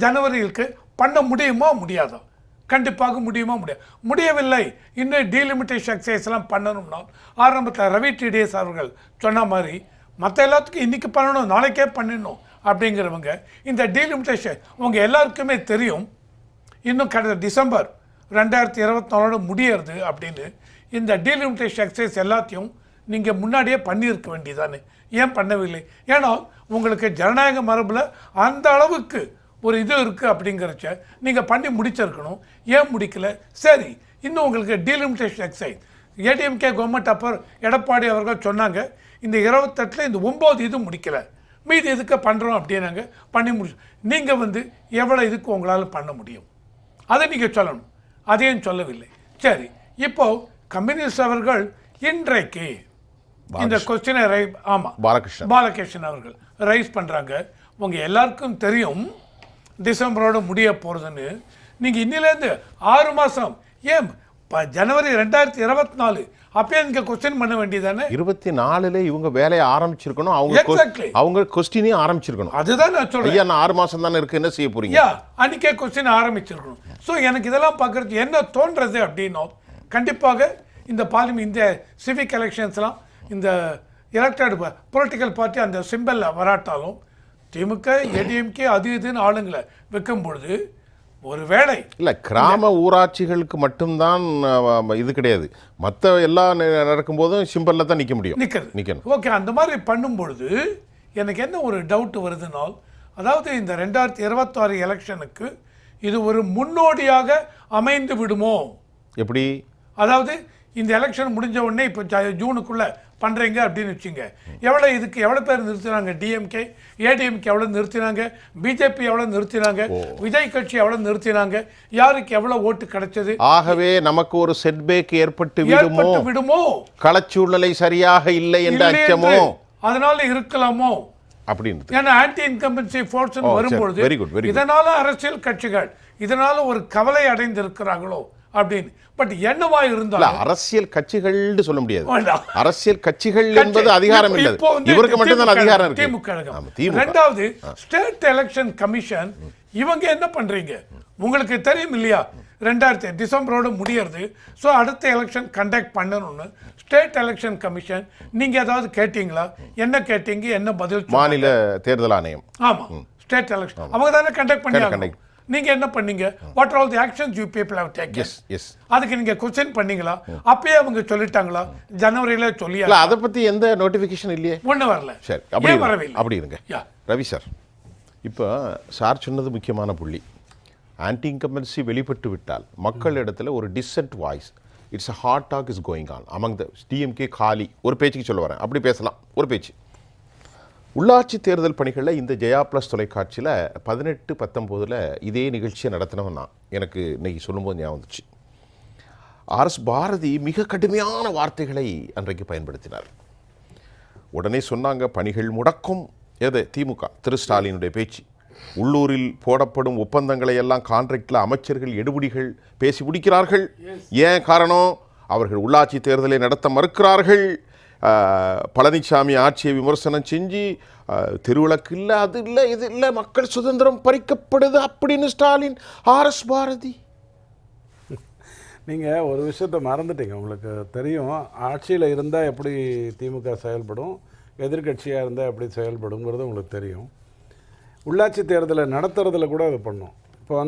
ஜனவரிக்கு பண்ண முடியுமா முடியாதா? கண்டிப்பாக முடியுமா முடியவில்லை. இன்னும் டீலிமிட்டேஷன் எக்ஸசைஸ்லாம் பண்ணணும்னா ஆரம்பத்தில் ரவி டிடிஎஸ் அவர்கள் சொன்ன மாதிரி மற்ற எல்லாத்துக்கும் இன்றைக்கி பண்ணணும், நாளைக்கே பண்ணிடணும் அப்படிங்கிறவங்க இந்த டீலிமிட்டேஷன் உங்கள் எல்லாருக்குமே தெரியும். இன்னும் கடந்த டிசம்பர் 2024 முடியறது அப்படின்னு இந்த டீலிமிட்டேஷன் எக்ஸசைஸ் எல்லாத்தையும் நீங்கள் முன்னாடியே பண்ணியிருக்க வேண்டியதானே, ஏன் பண்ணவில்லை? ஏன்னா உங்களுக்கு ஜனநாயக மரபில் அந்த அளவுக்கு ஒரு இது இருக்குது அப்படிங்கிறச்ச நீங்கள் பண்ணி முடிச்சிருக்கணும். ஏன் முடிக்கல? சரி, இன்னும் உங்களுக்கு டீலிமிட்டேஷன் எக்ஸசைஸ் ஏடிஎம்கே கவர்மெண்ட் அப்போ எடப்பாடி அவர்கள் சொன்னாங்க, இந்த 28 இந்த 9 இது முடிக்கலை, மீதி இதுக்கு பண்ணுறோம் அப்படின்னாங்க, பண்ணி முடிச்சு. நீங்கள் எவ்வளோ இதுக்கு உங்களால் பண்ண முடியும் அதை நீங்கள் சொல்லணும். அதையும் சொல்லவில்லை. சரி, இப்போ கம்யூனிஸ்ட் அவர்கள் இன்றைக்கு இந்த கொஸ்டினை பாலகிருஷ்ணன் அவர்கள் ரைஸ் பண்ணுறாங்க. உங்கள் எல்லாருக்கும் தெரியும் டிசம்பரோடு முடிய போகிறதுன்னு. நீங்கள் இன்னிலேருந்து 6 மாதம், ஏன் ஜனவரி 2024 அப்பயே நீங்கள் கொஸ்டின் பண்ண வேண்டியதானே? 24 இவங்க வேலையை ஆரம்பிச்சிருக்கணும், அவங்க கொஸ்டினே ஆரம்பிச்சிருக்கணும். அதுதான் நான் சொல்றேன். ஐயா, 6 மாசம் தானே இருக்கு, என்ன செய்ய போறீங்க? அன்னைக்கே கொஸ்டின் ஆரம்பிச்சிருக்கணும். ஸோ எனக்கு இதெல்லாம் பார்க்கறது என்ன தோன்றது அப்படின்னா, கண்டிப்பாக இந்த இந்த சிவிக் எலெக்ஷன்ஸ்லாம் இந்த எலெக்டட் பொலிட்டிக்கல் பார்ட்டி அந்த சிம்பலில் வராட்டாலும் திமுக ஏடிஎம்கே அது இதுன்னு ஆளுங்களை வைக்கும் பொழுது ஒரு வேளை இல்லை, கிராம ஊராட்சிகளுக்கு மட்டும்தான் இது கிடையாது, மற்ற எல்லாம் நடக்கும்போதும் சிம்பலில் தான் நிற்க முடியும், நிற்கணும். ஓகே, அந்த மாதிரி பண்ணும்பொழுது எனக்கு என்ன ஒரு டவுட் வருதுனால், அதாவது இந்த 2026 எலெக்ஷனுக்கு இது ஒரு முன்னோடியாக அமைந்து விடுமோ? எப்படி? அதாவது இந்த எலெக்ஷன் முடிஞ்ச உடனே இப்போ ஜூனுக்குள்ளே பண்ணுறீங்க அப்படின்னு வச்சுங்க, எவ்வளோ பேர் நிறுத்தினாங்க? டிஎம்கே ஏடிஎம்கே எவ்வளோ நிறுத்தினாங்க? பிஜேபி எவ்வளோ நிறுத்தினாங்க? விஜய் கட்சி எவ்வளோ நிறுத்தினாங்க? யாருக்கு எவ்வளோ ஓட்டு கிடைச்சது? ஆகவே நமக்கு ஒரு செட்பேக் ஏற்பட்டு விடுமோ, களச்சூழ்நிலை சரியாக இல்லை என்ற அச்சமோ, அதனால இருக்கலாமோ அப்படின்னு. ஏன்னா ஆன்டி இன்கம்பன்சி ஃபோர்ஸ் வரும்பொழுது இதனால அரசியல் கட்சிகள் இதனால ஒரு கவலை அடைந்து இருக்கிறாங்களோ அப்படின்னு. பட் என்னவா இருந்தாலும் அரசியல் கட்சிகள் சொல்ல முடியாது. அரசியல் கட்சிகள் என்பது அதிகாரம் இல்லை, இவருக்கு மட்டும் தான் அதிகாரம் இருக்கு. திமுக. ரெண்டாவது ஸ்டேட் எலெக்ஷன் கமிஷன், இவங்க என்ன பண்றீங்க உங்களுக்கு தெரியும் இல்லையா? டிசம்பரோடு முடியறது. ஸோ அடுத்த எலெக்ஷன் கண்டக்ட் பண்ணணும்னு ஸ்டேட் எலெக்ஷன் கமிஷன் நீங்க ஏதாவது கேட்டீங்களா? என்ன கேட்டீங்க? என்ன பதில்? மாநில தேர்தல் ஆணையம். ஆமா, ஸ்டேட் எலெக்ஷன் அவங்க தானே கண்டக்ட் பண்ணி. நீங்க என்ன பண்ணீங்க? What are the actions you people have taken? Yes. அதுக்கு நீங்க क्वेश्चन பண்ணீங்களா? அப்பவே அவங்க சொல்லிட்டாங்களா? ஜனவரியில சொல்லியா? இல்ல, அத பத்தி எந்த நோட்டிஃபிகேஷன் இல்லையே, ஒண்ணு வரல. சரி, அப்படி இருங்க. ரவி சார், இப்போ சார் சொன்னது முக்கியமான புள்ளி. ஆன்டி இன்கம்பன்சி வெளிப்பட்டு விட்டால் மக்களிடத்தில் ஒரு dissent voice, it's a hot dog is going on among the DMK காலி. ஒரு பேச்சுக்கு சொல்ல வரேன், அப்படி பேசலாம். ஒரு பேச்சு உள்ளாட்சி தேர்தல் பணிகளில் இந்த ஜெயா ப்ளஸ் தொலைக்காட்சியில் 18-19 இதே நிகழ்ச்சியை நடத்தினவன் நான். எனக்கு இன்னைக்கு சொல்லும்போது ஞாபகம் வந்துச்சு. ஆர்எஸ் பாரதி மிக கடுமையான வார்த்தைகளை அன்றைக்கு பயன்படுத்தினார். உடனே சொன்னாங்க, பணிகள் முடக்கும். எது? திமுக திரு ஸ்டாலினுடைய பேச்சு. உள்ளூரில் போடப்படும் ஒப்பந்தங்களை எல்லாம் கான்ட்ராக்டில் அமைச்சர்கள் எடுபிடிகள் பேசி முடிக்கிறார்கள். ஏன் காரணம்? அவர்கள் உள்ளாட்சி தேர்தலை நடத்த மறுக்கிறார்கள். பழனிசாமி ஆட்சியை விமர்சனம் செஞ்சு திருவிளக்கு இல்லை, அது இல்லை, இது இல்லை, மக்கள் சுதந்திரம் பறிக்கப்படுது அப்படின்னு ஸ்டாலின். ஆர்எஸ் பாரதி, நீங்கள் ஒரு விஷயத்தை மறந்துட்டீங்க. உங்களுக்கு தெரியும் ஆட்சியில் இருந்தால் எப்படி திமுக செயல்படும், எதிர்கட்சியாக இருந்தால் எப்படி செயல்படுங்கிறது உங்களுக்கு தெரியும். உள்ளாட்சி தேர்தலை நடத்துறதுல கூட அது பண்ணும். இப்போ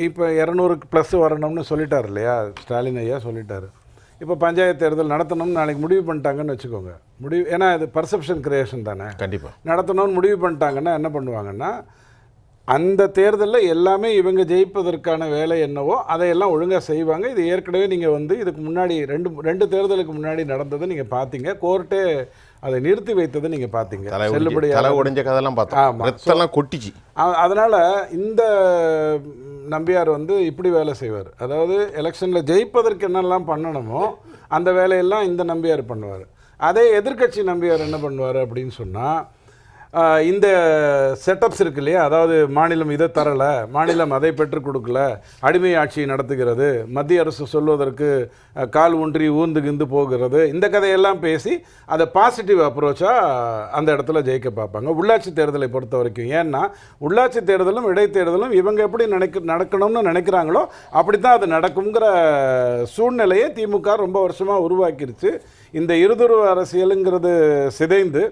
இப்போ 200+ வரணும்னு சொல்லிட்டார் இல்லையா, ஸ்டாலின் ஐயா சொல்லிட்டார். இப்போ பஞ்சாயத்து தேர்தல் நடத்தணும்னு நாளைக்கு முடிவு பண்ணிட்டாங்கன்னு வச்சுக்கோங்க. ஏன்னா இது பர்செப்ஷன் கிரியேஷன் தானே. கண்டிப்பாக நடத்தணும்னு முடிவு பண்ணிட்டாங்கன்னா என்ன பண்ணுவாங்கன்னா, அந்த தேர்தலில் எல்லாமே இவங்க ஜெயிப்பதற்கான வேலை என்னவோ அதையெல்லாம் ஒழுங்காக செய்வாங்க. இது ஏற்கனவே நீங்கள் இதுக்கு முன்னாடி ரெண்டு தேர்தலுக்கு முன்னாடி நடந்ததை நீங்கள் பார்த்தீங்க. கோர்ட்டே அதை நிறுத்தி வைத்ததை நீங்கள் பார்த்தீங்க. செல்லுபடியாக உடைஞ்ச கதெல்லாம் பார்த்தோம், கொட்டிச்சு. அதனால் இந்த நம்பியார் இப்படி வேலை செய்வார். அதாவது எலெக்ஷனில் ஜெயிப்பதற்கு என்னெல்லாம் பண்ணணுமோ அந்த வேலையெல்லாம் இந்த நம்பியார் பண்ணுவார். அதே எதிர்க்கட்சி நம்பியார் என்ன பண்ணுவார் அப்படின்னு சொன்னால், இந்த செட்டப்ஸ் இருக்கு இல்லையா, அதாவது மாநிலம் இதை தரலை, மாநிலம் அதை பெற்றுக் கொடுக்கல, அடிமை ஆட்சி நடத்துகிறது, மத்திய அரசு சொல்வதற்கு கால் ஊன்றி ஊந்துகிந்து போகிறது, இந்த கதையெல்லாம் பேசி அதை பாசிட்டிவ் அப்ரோச்சாக அந்த இடத்துல ஜெயிக்க பார்ப்பாங்க உள்ளாட்சி தேர்தலை பொறுத்த வரைக்கும். ஏன்னா உள்ளாட்சி தேர்தலும் இடைத்தேர்தலும் இவங்க எப்படி நடக்கணும்னு நினைக்கிறாங்களோ அப்படி தான் அது நடக்குங்கிற சூழ்நிலையை திமுக ரொம்ப வருஷமாக உருவாக்கிருச்சு. இந்த இருதுருவ அரசியலுங்கிறது சிதைந்து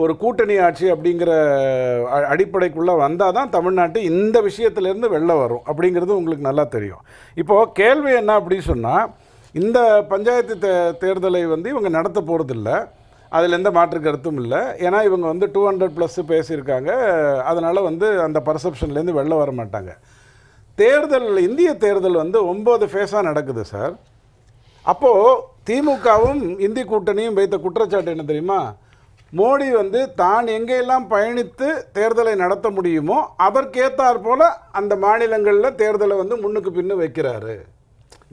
ஒரு கூட்டணி ஆட்சி அப்படிங்கிற அடிப்படைக்குள்ளே வந்தால் தான் தமிழ்நாட்டு இந்த விஷயத்துலேருந்து வெளில வரும் அப்படிங்கிறது உங்களுக்கு நல்லா தெரியும். இப்போது கேள்வி என்ன அப்படின்னு சொன்னால், இந்த பஞ்சாயத்து தேர்தலை வந்து இவங்க நடத்த போகிறதில்ல, அதில் எந்த மாற்று கருத்தும் இல்லை. ஏன்னா இவங்க வந்து 200+ பேசியிருக்காங்க. அதனால் வந்து அந்த பர்செப்ஷன்லேருந்து வெளில வர மாட்டாங்க. இந்திய தேர்தல் வந்து 9 ஃபேஸாக நடக்குது சார். அப்போது திமுகவும் இந்தி கூட்டணியும் வைத்த குற்றச்சாட்டு என்ன தெரியுமா? மோடி வந்து தான் எங்கெல்லாம் பயணித்து தேர்தலை நடத்த முடியுமோ அதற்கேற்றாற் போல் அந்த மாநிலங்களில் தேர்தலை வந்து முன்னுக்கு பின்னு வைக்கிறாரு.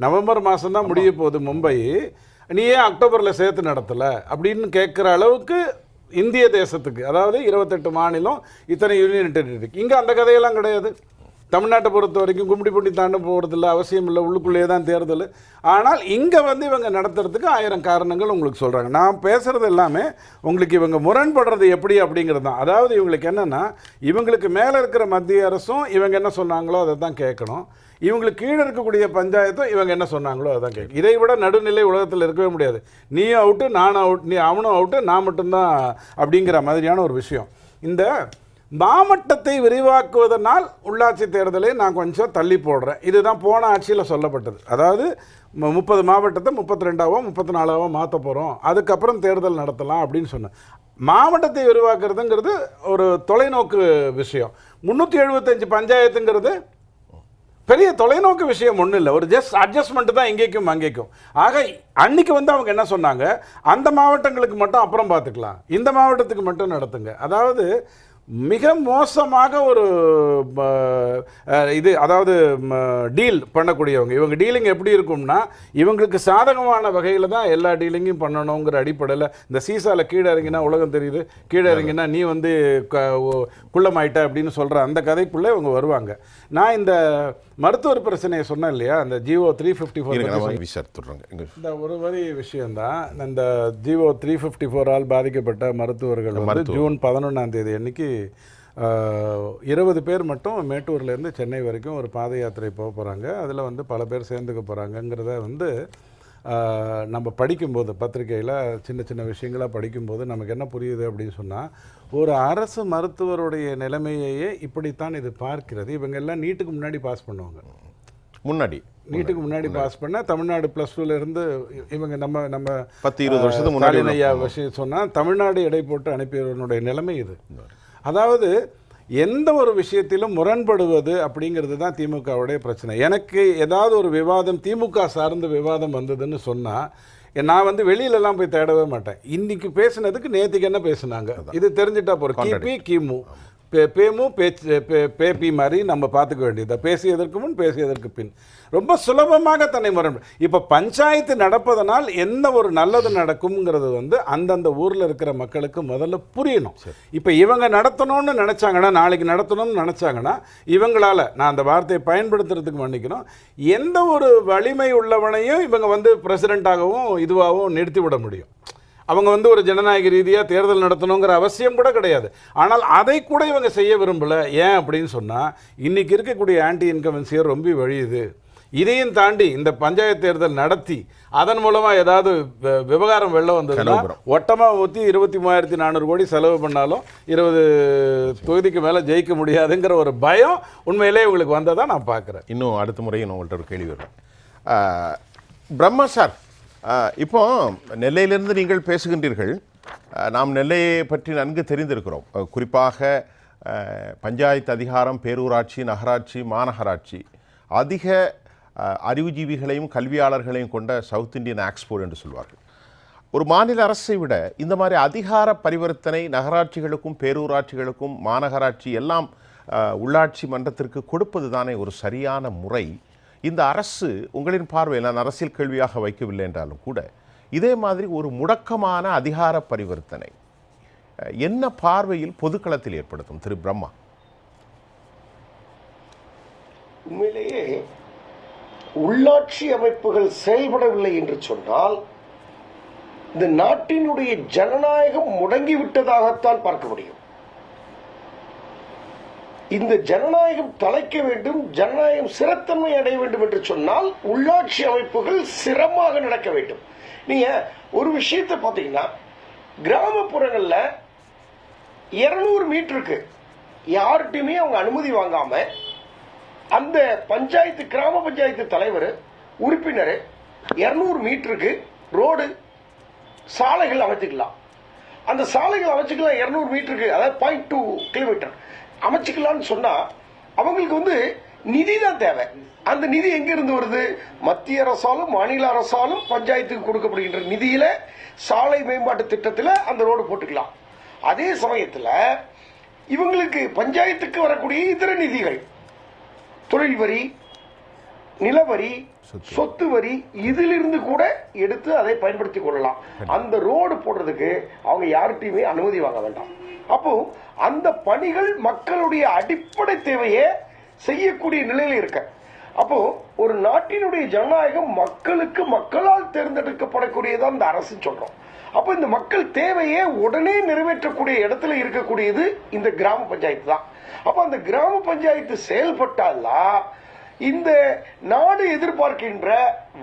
நவம்பர் மாதம்தான் முடிய போகுது மும்பை, நீ ஏன் அக்டோபரில் சேர்த்து நடத்தலை அப்படின்னு கேட்குற அளவுக்கு இந்திய தேசத்துக்கு, அதாவது 28 மாநிலம், இத்தனை யூனியன் டெரிட்டரி. இங்கே அந்த கதையெல்லாம் கிடையாது. தமிழ்நாட்டை பொறுத்த வரைக்கும் கும்மிடி பூண்டி தாண்ட போகிறதில்ல, அவசியம் இல்லை, உள்ளுக்குள்ளேயே தான் தேர்தல். ஆனால் இங்கே வந்து இவங்க நடத்துறதுக்கு 1000 காரணங்கள் உங்களுக்கு சொல்கிறாங்க. நான் பேசுகிறது எல்லாமே உங்களுக்கு இவங்க முரண்படுறது எப்படி அப்படிங்கிறது தான். அதாவது இவங்களுக்கு என்னென்னா, இவங்களுக்கு மேலே இருக்கிற மத்திய அரசும் இவங்க என்ன சொன்னாங்களோ அதை தான் கேட்கணும், இவங்களுக்கு கீழே இருக்கக்கூடிய பஞ்சாயத்தும் இவங்க என்ன சொன்னாங்களோ அதை தான் கேட்கும். இதை விட நடுநிலை உலகத்தில் இருக்கவே முடியாது. நீயும் அவுட்டு, நானும் அவுட், அவனும் அவுட்டு, நான் மட்டும்தான் அப்படிங்கிற மாதிரியான ஒரு விஷயம். இந்த மாவட்டத்தை விரிவாக்குவதனால் உள்ளாட்சி தேர்தலை நான் கொஞ்சம் தள்ளி போடுறேன். இதுதான் போன ஆட்சியில் சொல்லப்பட்டது. அதாவது 30 மாவட்டத்தை 32ஆவோ 34ஆவோ மாற்ற போகிறோம், அதுக்கப்புறம் தேர்தல் நடத்தலாம் அப்படின்னு சொன்னேன். மாவட்டத்தை விரிவாக்குறதுங்கிறது ஒரு தொலைநோக்கு விஷயம். 375 பஞ்சாயத்துங்கிறது பெரிய தொலைநோக்கு விஷயம் ஒன்றும் இல்லை, ஒரு ஜஸ்ட் அட்ஜஸ்ட்மெண்ட்டு தான் இங்கேக்கும் அங்கேக்கும். ஆக அன்னைக்கு வந்து அவங்க என்ன சொன்னாங்க, அந்த மாவட்டங்களுக்கு மட்டும் அப்புறம் பார்த்துக்கலாம், இந்த மாவட்டத்துக்கு மட்டும் நடத்துங்க. அதாவது மிக மோசமாக ஒரு இது, அதாவது டீல் பண்ணக்கூடியவங்க. இவங்க டீலிங் எப்படி இருக்கும்னா, இவங்களுக்கு சாதகமான வகையில் தான் எல்லா டீலிங்கும் பண்ணணுங்கிற அடிப்படையில். இந்த சீசாவில் கீழே இறங்கினா உலகம் தெரியுது, கீழே இறங்கினா நீ வந்து குள்ளமாயிட்ட அப்படின்னு சொல்கிற அந்த கதைக்குள்ளே இவங்க வருவாங்க. நான் இந்த மருத்துவர் பிரச்சனையை சொன்னேன் இல்லையா, அந்த ஜிஓ 354 இந்த ஒரு வரி விஷயந்தான். இந்த ஜிஓ 354ஆல் பாதிக்கப்பட்ட மருத்துவர்கள் வந்து ஜூன் 11ஆம் தேதி அன்னைக்கு 20 பேர் மட்டும் மேட்டூர்லேருந்து சென்னை வரைக்கும் ஒரு பாத யாத்திரை போக போகிறாங்க. அதில் வந்து பல பேர் சேர்ந்துக்க போகிறாங்கங்கிறத வந்து நம்ம படிக்கும்போது, பத்திரிகையில் சின்ன சின்ன விஷயங்களாக படிக்கும்போது நமக்கு என்ன புரியுது அப்படின்னு சொன்னால், ஒரு அரசு மருத்துவருடைய நிலைமையையே இப்படித்தான் இது பார்க்கிறது. இவங்க எல்லாம் நீட்டுக்கு முன்னாடி பாஸ் பண்ணுவாங்க. நீட்டுக்கு முன்னாடி பாஸ் பண்ண தமிழ்நாடு +2லேருந்து இவங்க நம்ம 10-20 வருஷத்துக்கு முன்னாடி ஐயா விஷயம் சொன்னால் தமிழ்நாடு எடை போட்டு அனுப்பியவனுடைய நிலைமை இது. அதாவது எந்த ஒரு விஷயத்திலும் முரண்படுவது அப்படிங்கிறது தான் திமுகவுடைய பிரச்சனை. எனக்கு ஏதாவது ஒரு விவாதம் திமுக சார்ந்த விவாதம் வந்ததுன்னு சொன்னால் நான் வந்து வெளியிலலாம் போய் தேடவே மாட்டேன். இன்றைக்கி பேசுனதுக்கு நேற்றுக்கு என்ன பேசுனாங்க இது தெரிஞ்சிட்டா போகிற கிபி கிமு பேமு பேபி மாதிரி நம்ம பார்த்துக்க வேண்டியது. பேசியதற்கு முன் பேசியதற்கு பின் ரொம்ப சுலபமாக தன்னை முரண்படு. இப்போ பஞ்சாயத்து நடப்பதனால் என்ன ஒரு நல்லது நடக்கும்ங்கிறது வந்து அந்தந்த ஊரில் இருக்கிற மக்களுக்கு முதல்ல புரியணும். இப்போ இவங்க நடத்தணும்னு நினச்சாங்கன்னா, நாளைக்கு நடத்தணும்னு நினச்சாங்கன்னா, இவங்களால், நான் அந்த வார்த்தையை பயன்படுத்துறதுக்கு மன்னிக்கணும், எந்த ஒரு வலிமை உள்ளவனையும் இவங்க வந்து பிரசிடெண்ட்டாகவும் இதுவாகவும் நிறுத்திவிட முடியும். அவங்க வந்து ஒரு ஜனநாயக ரீதியாக தேர்தல் நடத்தணுங்கிற அவசியம் கூட கிடையாது. ஆனால் அதை கூட இவங்க செய்ய விரும்பலை. ஏன் அப்படின்னு சொன்னால், இன்றைக்கி இருக்கக்கூடிய ஆன்டி இன்கம்பன்சியை ரொம்ப வழியுது. இதையும் தாண்டி இந்த பஞ்சாயத்து தேர்தல் நடத்தி அதன் மூலமாக ஏதாவது விவகாரம் வெளில வந்ததுன்னா ஒட்டமாக ஊற்றி 23,400 கோடி செலவு பண்ணாலும் 20 தொகுதிக்கு மேலே ஜெயிக்க முடியாதுங்கிற ஒரு பயம் உண்மையிலே உங்களுக்கு வந்ததாக நான் பார்க்குறேன். இன்னும் அடுத்த முறை நான் உங்கள்கிட்ட ஒரு கேள்வி வருவேன். பிரம்மா சார், இப்போ நெல்லையிலிருந்து நீங்கள் பேசுகின்றீர்கள். நாம் நெல்லையை பற்றி நன்கு தெரிந்திருக்கிறோம். குறிப்பாக பஞ்சாயத்து அதிகாரம், பேரூராட்சி, நகராட்சி, மாநகராட்சி, அதிக அறிவுஜீவிகளையும் கல்வியாளர்களையும் கொண்ட சவுத் இந்தியன் ஆக்ஸ்போர்ட் என்று சொல்வார்கள். ஒரு மாநில அரசை விட இந்த மாதிரி அதிகார பரிவர்த்தனை நகராட்சிகளுக்கும் பேரூராட்சிகளுக்கும் மாநகராட்சி எல்லாம் உள்ளாட்சி மன்றத்திற்கு கொடுப்பது தானே ஒரு சரியான முறை. இந்த அரசு உங்களின் பார்வையில், நான் அரசியல் கேள்வியாக வைக்கவில்லை என்றாலும் கூட, இதே மாதிரி ஒரு முடக்கமான அதிகார பரிவர்த்தனை என்ன பார்வையில் பொதுக்களத்தில் ஏற்படுத்தும் திரு பிரம்மா? உண்மையிலேயே உள்ளாட்சி அமைப்புகள் செயல்படவில்லை என்று சொன்னால் இந்த நாட்டினுடைய ஜனநாயகம் முடங்கிவிட்டதாகத்தான் பார்க்க முடியும். இந்த ஜனநாயகம் தலைக்க வேண்டும், ஜனநாயகம் சிறத்தன்மை அடைய வேண்டும் என்று சொன்னால் உள்ளாட்சி அமைப்புகள் சிரமமாக நடக்க வேண்டும். நீங்க ஒரு விஷயத்தை பார்த்தீங்கன்னா, கிராமப்புறங்களில் 200 மீட்டருக்கு யார்கிட்டையுமே அவங்க அனுமதி வாங்காம அந்த பஞ்சாயத்து கிராம பஞ்சாயத்து தலைவர் உறுப்பினர் 200 மீட்டருக்கு ரோடு சாலைகள் அமைச்சுக்கலாம். அந்த சாலைகள் அமைச்சுக்கலாம் 200 மீட்டருக்கு, அதாவது 0.2 கிலோமீட்டர் அமைச்சுக்கலாம்னு சொன்னா அவங்களுக்கு நிதி தான் தேவை. அந்த நிதி எங்க இருந்து வருது? மத்திய அரசாலும் மாநில அரசாலும் பஞ்சாயத்துக்கு கொடுக்கப்படுகின்ற நிதியில சாலை மேம்பாட்டு திட்டத்தில் அந்த ரோடு போட்டுக்கலாம். அதே சமயத்தில் இவங்களுக்கு பஞ்சாயத்துக்கு வரக்கூடிய இதர நிதிகள், தொழில் வரி, நிலவரி, சொத்து வரி, இதிலிருந்து கூட எடுத்து அதை பயன்படுத்திக் கொள்ளலாம். அந்த ரோடு போடுறதுக்கு அவங்க யார்கிட்டையுமே அனுமதி வாங்க வேண்டாம். அப்போ அந்த பணிகள் மக்களுடைய அடிப்படை தேவையை செய்யக்கூடிய நிலையில் இருக்க. அப்போ ஒரு நாட்டினுடைய ஜனநாயகம் மக்களுக்கு மக்களால் தேர்ந்தெடுக்கப்படக்கூடியதான் இந்த அரசு சொல்றோம். அப்போ இந்த மக்கள் தேவையை உடனே நிறைவேற்றக்கூடிய இடத்துல இருக்கக்கூடியது இந்த கிராம பஞ்சாயத்து தான். அப்ப அந்த கிராம பஞ்சாயத்து செயல்பட்டால்தான் இந்த நாடு எதிர்பார்க்கின்ற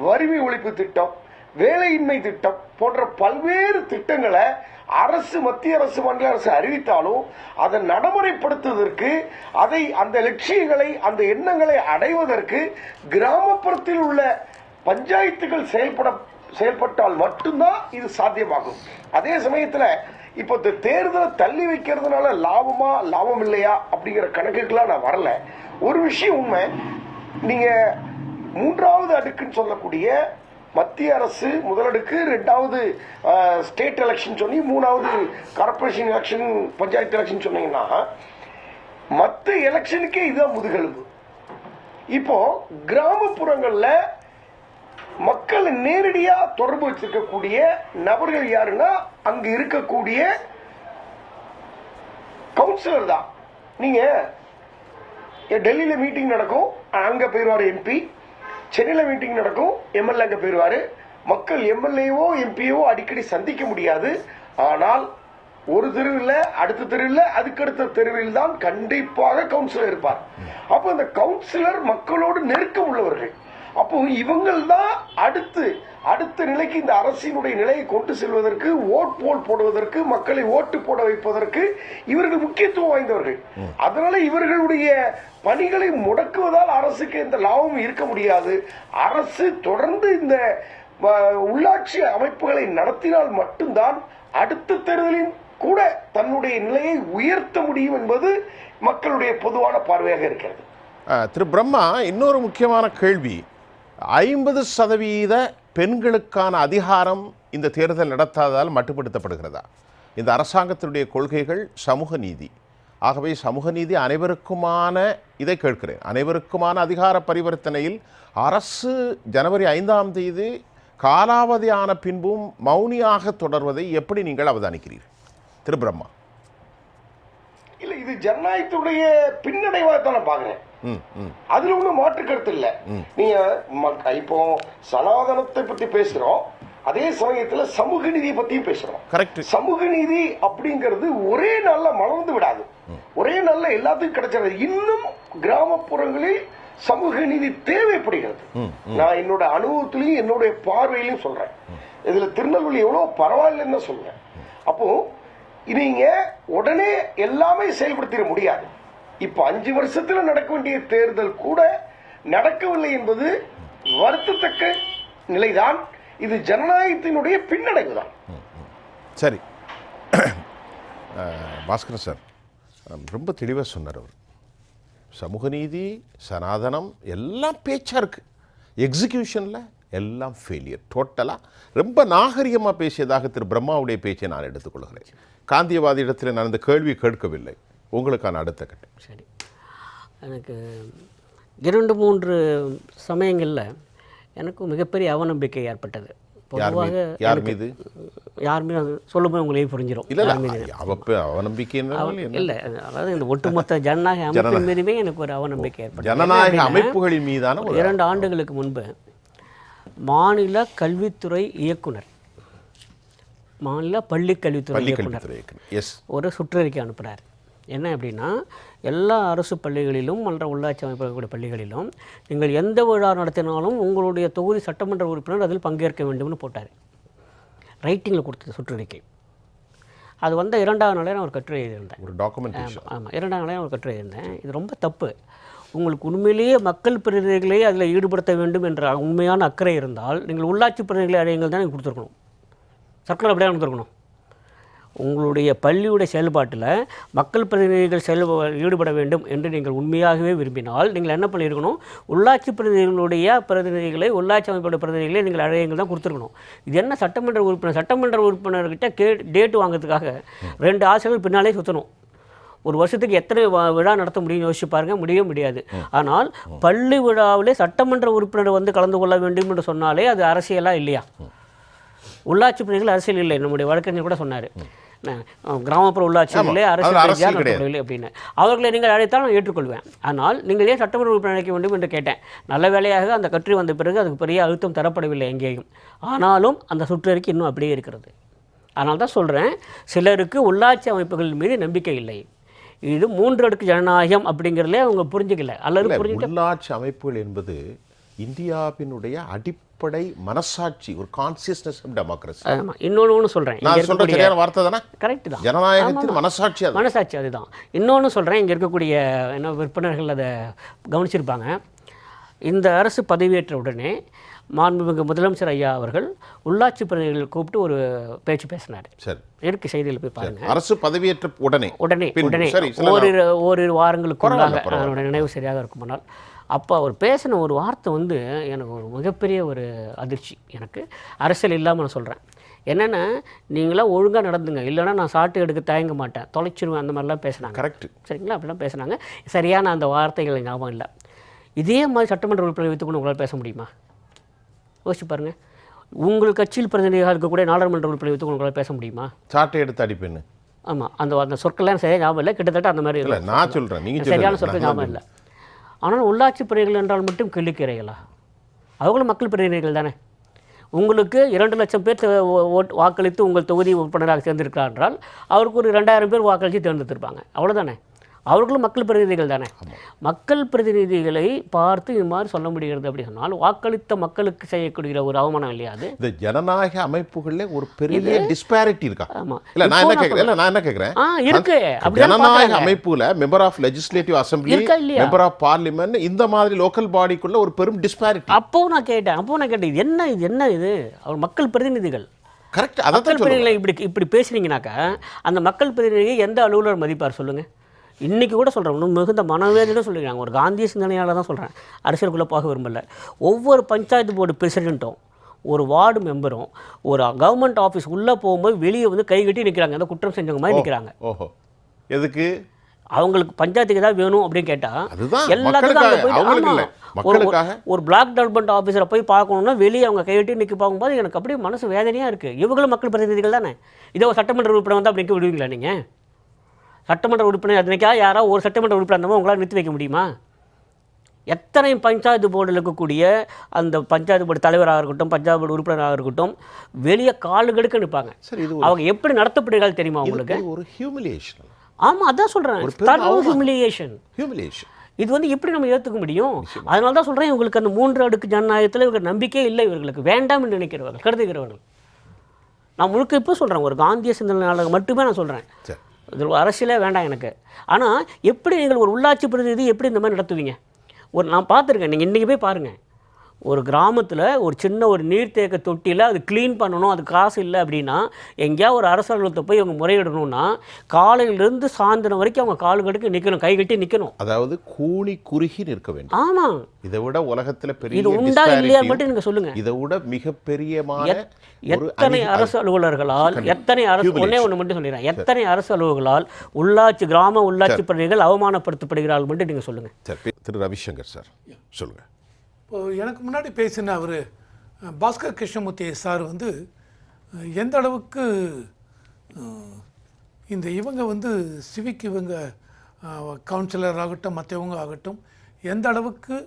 வறுமை ஒழிப்பு திட்டம், வேலையின்மை திட்டம் போன்ற பல்வேறு திட்டங்களை அரசு, மத்திய அரசு, மாநில அரசு அறிவித்தாலும் அதை நடைமுறைப்படுத்துவதற்கு, அந்த லட்சியங்களை, அந்த எண்ணங்களை அடைவதற்கு கிராமப்புறத்தில் உள்ள பஞ்சாயத்துகள் செயல்பட்டால் மட்டும்தான் இது சாத்தியமாகும். அதே சமயத்தில் இப்போ இந்த தேர்தலை தள்ளி வைக்கிறதுனால லாபமா லாபம் இல்லையா அப்படிங்கிற கணக்குக்கெல்லாம் நான் வரல. ஒரு விஷயம் உண்மை, நீங்க 3வது அடுக்குன்னு சொல்லக்கூடிய மத்திய அரசு முதலடுக்கு, 2வது ஸ்டேட் எலெக்ஷன் சொல்லி, 3வது கார்பரேஷன் எலெக்ஷன், பஞ்சாயத்து எலெக்ஷன் சொன்னீங்கன்னா மற்ற எலெக்ஷனுக்கே இதுதான் முதுகெலும்பு. இப்போ கிராமப்புறங்கள்ல மக்கள் நேரடியா தொடர்பு வச்சிருக்கக்கூடிய நபர்கள் யாருன்னா அங்க இருக்கக்கூடிய கவுன்சிலர் தான். நீங்க டெல்லியில மீட்டிங் நடக்கும், அங்க போயிருவாரு எம்பி. சென்னையில மீட்டிங் நடக்கும், எம்எல்ஏ அங்க போயிருவாரு. மக்கள் எம்எல்ஏவோ எம்பியோ அடிக்கடி சந்திக்க முடியாது. ஆனால் ஒரு தெருவில், அடுத்த தெருவில், அதுக்கடுத்த தெருவில் தான் கண்டிப்பாக கவுன்சிலர் இருப்பார். அப்போ அந்த கவுன்சிலர் மக்களோடு நெருக்கம் உள்ளவர்கள். அப்போ இவங்கள் தான் அடுத்த நிலைக்கு இந்த அரசினுடைய நிலையை கொண்டு செல்வதற்கு, ஓட் போல் போடுவதற்கு, மக்களை ஓட்டு போட வைப்பதற்கு இவர்கள் முக்கியத்துவம் வாய்ந்தவர்கள். அதனால இவர்களுடைய பணிகளை முடக்குவதால் அரசுக்கு எந்த லாபமும் இருக்க முடியாது. அரசு தொடர்ந்து இந்த உள்ளாட்சி அமைப்புகளை நடத்தினால் மட்டும்தான் அடுத்த தேர்தலின் கூட தன்னுடைய நிலையை உயர்த்த முடியும் என்பது மக்களுடைய பொதுவான பார்வையாக இருக்கிறது. திரு பிரம்மா, இன்னொரு முக்கியமான கேள்வி, 50% பெண்களுக்கான அதிகாரம் இந்த தேர்தல் நடத்தாததால் மட்டுப்படுத்தப்படுகிறதா? இந்த அரசாங்கத்தினுடைய கொள்கைகள் சமூக நீதி. ஆகவே சமூக நீதி அனைவருக்குமான, இதை கேட்கிறேன், அனைவருக்குமான அதிகார பரிவர்த்தனையில் அரசு ஜனவரி 5ஆம் தேதி காலாவதியான பின்பும் மௌனியாக தொடர்வதை எப்படி நீங்கள் அவதானிக்கிறீர்கள் திரு பிரம்மா? இல்ல, இது ஜனநாயகத்துடைய பின்னடைவாக நான் பாக்குறேன். அதுல ஒண்ணும் மாற்று கருத்து இல்ல. நீங்க இப்போ சனாதனத்தை பத்தி பேசுறோம், அதே சமயத்துல சமூக நீதியை பத்தியும் பேசுறோம். சமூக நீதி அப்படிங்கிறது ஒரே நாள்ல மலர்ந்து விடாது, ஒரே நாள்ல எல்லாத்துக்கும் கிடைச்சது. இன்னும் கிராமப்புறங்களில் சமூக நீதி தேவைப்படுகிறது. நான் என்னோட அனுபவத்திலையும் என்னுடைய பார்வையிலையும் சொல்றேன். இதுல திருநெல்வேலி எவ்வளவு பரவாயில்லைன்னு சொல்றேன். அப்போ நீங்க உடனே எல்லாமே செயல்படுத்திட முடியாது. இப்ப 5 வருஷத்துல நடக்க வேண்டிய தேர்தல் கூட நடக்கவில்லை என்பது வருத்தத்தக்க நிலைதான். இது ஜனநாயகத்தினுடைய பின்னடைவு தான். சரி, பாஸ்கர் சார் ரொம்ப தெளிவாக சொன்னார். அவர் சமூக நீதி, சனாதனம் எல்லாம் பேச்சா இருக்கு, எக்ஸிக்யூஷனில் எல்லாம் ஃபெயிலியர் டோட்டலாக. ரொம்ப நாகரிகமாக பேசியதாக திரு பிரம்மாவுடைய பேச்சை நான் எடுத்துக்கொள்கிறேன். காந்தியவாதி இடத்துல நான் இந்த கேள்வி கேட்கவில்லை. உங்களுக்கான அடுத்த கட்டம். சரி, எனக்கு 2-3 சமயங்களில் எனக்கு மிகப்பெரிய அவநம்பிக்கை ஏற்பட்டது. பொதுவாக யார் மீது சொல்லும்போது உங்களையும் புரிஞ்சிடும். அவநம்பிக்கை இல்லை, அதாவது இந்த ஒட்டுமொத்த ஜனநாயக அமைப்பின் மீதுமே எனக்கு ஒரு அவநம்பிக்கை ஏற்பட்டது. ஜனநாயக அமைப்புகளின் மீதான 2 ஆண்டுகளுக்கு முன்பு மாநில கல்வித்துறை இயக்குனர், மாநில பள்ளிக்கல்வித்துறை இயக்குனர் ஒரு சுற்றறிக்கை அனுப்புகிறார். என்ன அப்படின்னா, எல்லா அரசு பள்ளிகளிலும் மற்ற உள்ளாட்சி அமைப்பு பள்ளிகளிலும் நீங்கள் எந்த விழா நடத்தினாலும் உங்களுடைய தொகுதி சட்டமன்ற உறுப்பினர் அதில் பங்கேற்க வேண்டும்னு போட்டார். ரைட்டிங்கில் கொடுத்தது சுற்றறிக்கை. அது வந்த 2வது நாளே நான் ஒரு கட்டுரை எழுதியிருந்தேன். ஒரு டாக்குமெண்டேஷன். ஆமாம், 2வது நாளே நான் ஒரு கட்டுரை எழுதியிருந்தேன். இது ரொம்ப தப்பு. உங்களுக்கு உண்மையிலேயே மக்கள் பிரதிநிதிகளை அதில் ஈடுபடுத்த வேண்டும் என்ற உண்மையான அக்கறை இருந்தால் நீங்கள் உள்ளாட்சி பிரதிநிதிகளை அடையுங்கள் தான் நீங்கள் கொடுத்துருக்கணும். சர்க்குலர் அப்படியே கொடுத்துருக்கணும். உங்களுடைய பள்ளியுடைய செயல்பாட்டில் மக்கள் பிரதிநிதிகள் ஈடுபட வேண்டும் என்று நீங்கள் உண்மையாகவே விரும்பினால் நீங்கள் என்ன பண்ணியிருக்கணும், உள்ளாட்சி பிரதிநிதிகளை உள்ளாட்சி அமைப்போட பிரதிநிதிகளை நீங்கள் அழையுங்கள் தான் கொடுத்துருக்கணும். இது என்ன சட்டமன்ற உறுப்பினர்கிட்ட டேட்டு வாங்கிறதுக்காக 2 ஆசிரியர்கள் பின்னாலே சுற்றணும். ஒரு வருஷத்துக்கு எத்தனை விழா நடத்த முடியும் யோசிச்சு பாருங்கள், முடியாது. ஆனால் பள்ளி விழாவிலே சட்டமன்ற உறுப்பினர் வந்து கலந்து கொள்ள வேண்டும் என்று சொன்னாலே அது அரசியலாக இல்லையா? உள்ளாட்சி பிரதிநிதிகள் அரசியல் இல்லை. நம்முடைய வழக்கறிஞர் கூட சொன்னார், கிராமப்புற உள்ளாட்சிகளே அரசியல் நடத்தவில்லை அப்படின்னு. அவர்களை நீங்கள் அழைத்தால் நான் ஏற்றுக்கொள்வேன். ஆனால் நீங்கள் ஏன் சட்டமன்ற உறுப்பினர் அழைக்க வேண்டும் என்று கேட்டேன். நல்ல வேளையாக அந்த கட்டுரை வந்த பிறகு அதுக்கு பெரிய அழுத்தம் தரப்படவில்லை எங்கேயும். ஆனாலும் அந்த சுற்றறிக்கை இன்னும் அப்படியே இருக்கிறது. அதனால தான் சொல்கிறேன், சிலருக்கு உள்ளாட்சி அமைப்புகள் மீது நம்பிக்கை இல்லை. இது 3 அடுக்கு ஜனநாயகம் அப்படிங்கிறதுலே அவங்க புரிஞ்சுக்கல. அல்லது உள்ளாட்சி அமைப்புகள் என்பது இந்தியாவினுடைய அடிப்படை மனசாட்சி, ஒரு கான்சியஸ்னஸ் ஆஃப் டெமோக்ரஸி. ஆமாம், இன்னொன்று சொல்கிறேன், நான் சொல்கிற சரியான வார்த்தை தானே? கரெக்ட் தான். ஜனநாயகத்தின் மனசாட்சி அதுதான். இன்னொன்று சொல்கிறேன், இங்கே இருக்கக்கூடிய விற்பனர்கள் அதை கவனிச்சிருப்பாங்க. இந்த அரசு பதவியேற்ற உடனே மாண்புமிகு முதலமைச்சர் ஐயா அவர்கள் உள்ளாட்சி பிரதிநிதிகள் கூப்பிட்டு ஒரு பேச்சு பேசினார். சரி, இருக்கு, செய்தியில் போய் பாருங்க. அரசு பதவியேற்ற உடனே ஓரிரு வாரங்களுக்குள்ளாக, என்னோட நினைவு சரியாக இருக்குமானால், அப்போ அவர் பேசின ஒரு வார்த்தை வந்து எனக்கு ஒரு மிகப்பெரிய ஒரு அதிர்ச்சி. எனக்கு அரசியல் இல்லாமல் நான் சொல்கிறேன். என்னென்னா, நீங்களாம் ஒழுங்காக நடந்துங்க, இல்லைன்னா நான் சாட்டு எடுக்க தயங்க மாட்டேன், தொலைச்சிருவேன், அந்த மாதிரிலாம் பேசினாங்க. கரெக்ட், சரிங்களா? அப்படிலாம் பேசினாங்க. சரியான அந்த வார்த்தைகள் ஞாபகம் இல்லை. இதே மாதிரி சட்டமன்ற உறுப்பினர் வைத்துக்கொண்டு உங்களால் பேச முடியுமா? யோசிச்சு பாருங்கள். உங்கள் கட்சியில் பிரதிநிதியாக இருக்கக்கூடிய நாடாளுமன்ற உறுப்பினர் வைத்துக்கொண்டு உங்களால் பேச முடியுமா? சாட்டை எடுத்து அடிப்பேன்னு. ஆமாம், அந்த சொற்கள்லாம் சரியாக ஞாபகம் இல்லை. கிட்டத்தட்ட அந்த மாதிரி இல்லை. நான் சொல்கிறேன், நீங்கள் சரியான சொற்கள் ஞாபகம் இல்லை. ஆனால் உள்ளாட்சி பிரதிநிதிகள் என்றால் மட்டும் கேள்விக்குறைகளா? அவங்களும் மக்கள் பிரதிநிதிகள் தானே. உங்களுக்கு 2 லட்சம் பேர் வாக்களித்து உங்கள் தொகுதி உறுப்பினராக சேர்ந்திருக்கிறார் என்றால் அவருக்கு ஒரு 2000 பேர் வாக்களித்து தேர்ந்தெடுத்திருப்பாங்க. அவ்வளோதானே. அவர்களும் மக்கள் பிரதிநிதிகள் தானே. மக்கள் பிரதிநிதிகளை பார்த்து இது மாதிரி சொல்ல முடிகிறது அப்படி சொன்னால் வாக்களித்த மக்களுக்கு செய்யக்கூடிய ஒரு அவமானம் இல்லையா? அது இந்த ஜனநாயக அமைப்புகளில் ஒரு பெரிய டிஸ்பாரிட்டி இருக்கா? ஆமாம். இல்லை, நான் என்ன கேட்குறேன், இருக்கு. ஜனநாயக அமைப்புல member of legislative assembly, member of parliament, இந்த மாதிரி லோக்கல் பாடிக்குள்ள ஒரு பெரும் டிஸ்பாரிட்டி. அப்போ நான் கேட்டேன் இது என்ன இது? அவர் மக்கள் பிரதிநிதிகள். கரெக்ட். மக்கள் பிரதிநிதிகளை இப்படி பேசுனீங்கன்னாக்கா அந்த மக்கள் பிரதிநிதியை எந்த அலுவலர் மதிப்பார் சொல்லுங்கள்? இன்றைக்கி கூட சொல்கிறேன், இன்னும் மிகுந்த மனவேதனை சொல்லியிருக்காங்க. ஒரு காந்திய சிந்தனையால் தான் சொல்கிறேன், அரசியலுக்குள்ளே போக விரும்பல. ஒவ்வொரு பஞ்சாயத்து போர்டு பிரசிடெண்ட்டும் ஒரு வார்டு மெம்பரும் ஒரு கவர்மெண்ட் ஆஃபீஸ் உள்ளே போகும்போது வெளியே வந்து கைகட்டி நிற்கிறாங்க, அந்த குற்றம் செஞ்சவங்க மாதிரி நிற்கிறாங்க. ஓஹோ, எதுக்கு? அவங்களுக்கு பஞ்சாயத்துக்கு ஏதாவது வேணும் அப்படின்னு கேட்டால் எல்லாத்துக்கும் அங்கே போய் ஒரு பிளாக் டெவலப்மெண்ட் ஆஃபீஸரை போய் பார்க்கணுன்னா வெளியே அவங்க கையெட்டி நிற்க பார்க்கும்போது எனக்கு அப்படியே மனசு வேதனையாக இருக்குது. இவங்களும் மக்கள் பிரதிநிதிகள் தானே. இதோ சட்டமன்ற உறுப்பினர் வந்து அப்படி நிற்க விடுவீங்களா நீங்கள்? சட்டமன்ற உறுப்பினர் அதுனைக்கா யாராவது ஒரு சட்டமன்ற உறுப்பினர் இருந்தவங்க உங்களால் நிறுத்தி வைக்க முடியுமா? எத்தனை பஞ்சாயத்து போர்டில் இருக்கக்கூடிய அந்த பஞ்சாயத்து போர்டு தலைவராக இருக்கட்டும், பஞ்சாயத்து போர்டு உறுப்பினராக இருக்கட்டும், வெளியே காலுகெடுக்க நிற்பாங்க. அவங்க எப்படி நடத்தப்படுகிறார்கள் தெரியுமா உங்களுக்கு? ஒரு ஹியூமிலியேஷன். ஆமாம், அதான் சொல்கிறேன், ஹியூமிலியேஷன். இது வந்து எப்படி நம்ம ஏற்றுக்க முடியும்? அதனால தான் சொல்கிறேன், இவங்களுக்கு அந்த 3 அடுக்கு ஜனநாயகத்தில் இவங்க நம்பிக்கையே இல்லை, இவர்களுக்கு வேண்டாம் என்று நினைக்கிறவர்கள், கருதுகிறவர்கள். நான் முழுக்க இப்போ சொல்கிறேன், ஒரு காந்திய சிந்தனையாளர் மட்டுமே நான் சொல்கிறேன், இதில் அரசியலே வேண்டாம் எனக்கு. ஆனால் எப்படி நீங்கள் ஒரு உள்ளாட்சி பிரதிநிதி எப்படி இந்த மாதிரி நடத்துவீங்க? நான் பார்த்துருக்கேன், நீங்கள் இன்றைக்கி போய் பாருங்கள், ஒரு கிராமத்தில் ஒரு சின்ன ஒரு நீர்த்தேக்க தொட்டியில் அது க்ளீன் பண்ணணும், அது காசு இல்லை அப்படின்னா எங்கேயாவது ஒரு அரசு அலுவலகத்தை போய் அவங்க முறையிடணும்னா காலையிலேருந்து சாயந்தரம் வரைக்கும் அவங்க காலுக்கடுக்கு நிற்கணும், கைகட்டி நிற்கணும். அதாவது கூனி குறுகி நிற்க வேண்டும். ஆமாம், இதை விட உலகத்தில் பெரிய இது உண்டா இல்லையா மட்டும் நீங்கள் சொல்லுங்கள். இதை விட மிகப்பெரியமான எத்தனை அரசு அலுவலர்களால், எத்தனை அரசு, ஒன்று மட்டும் சொல்லிடுறேன், எத்தனை அரசு அலுவலர்களால் கிராம உள்ளாட்சி பிரதிநிதிகள் அவமானப்படுத்தப்படுகிறார்கள் மட்டும் நீங்கள் சொல்லுங்கள். சரி, திரு ரவிசங்கர் சார் சொல்லுங்கள். இப்போது எனக்கு முன்னாடி பேசின அவர் பாஸ்கர் கிருஷ்ணமூர்த்தி சார் வந்து எந்த அளவுக்கு இந்த இவங்க வந்து சிவிக் இவங்க கவுன்சிலர் ஆகட்டும் மற்றவங்க ஆகட்டும் எந்த அளவுக்கு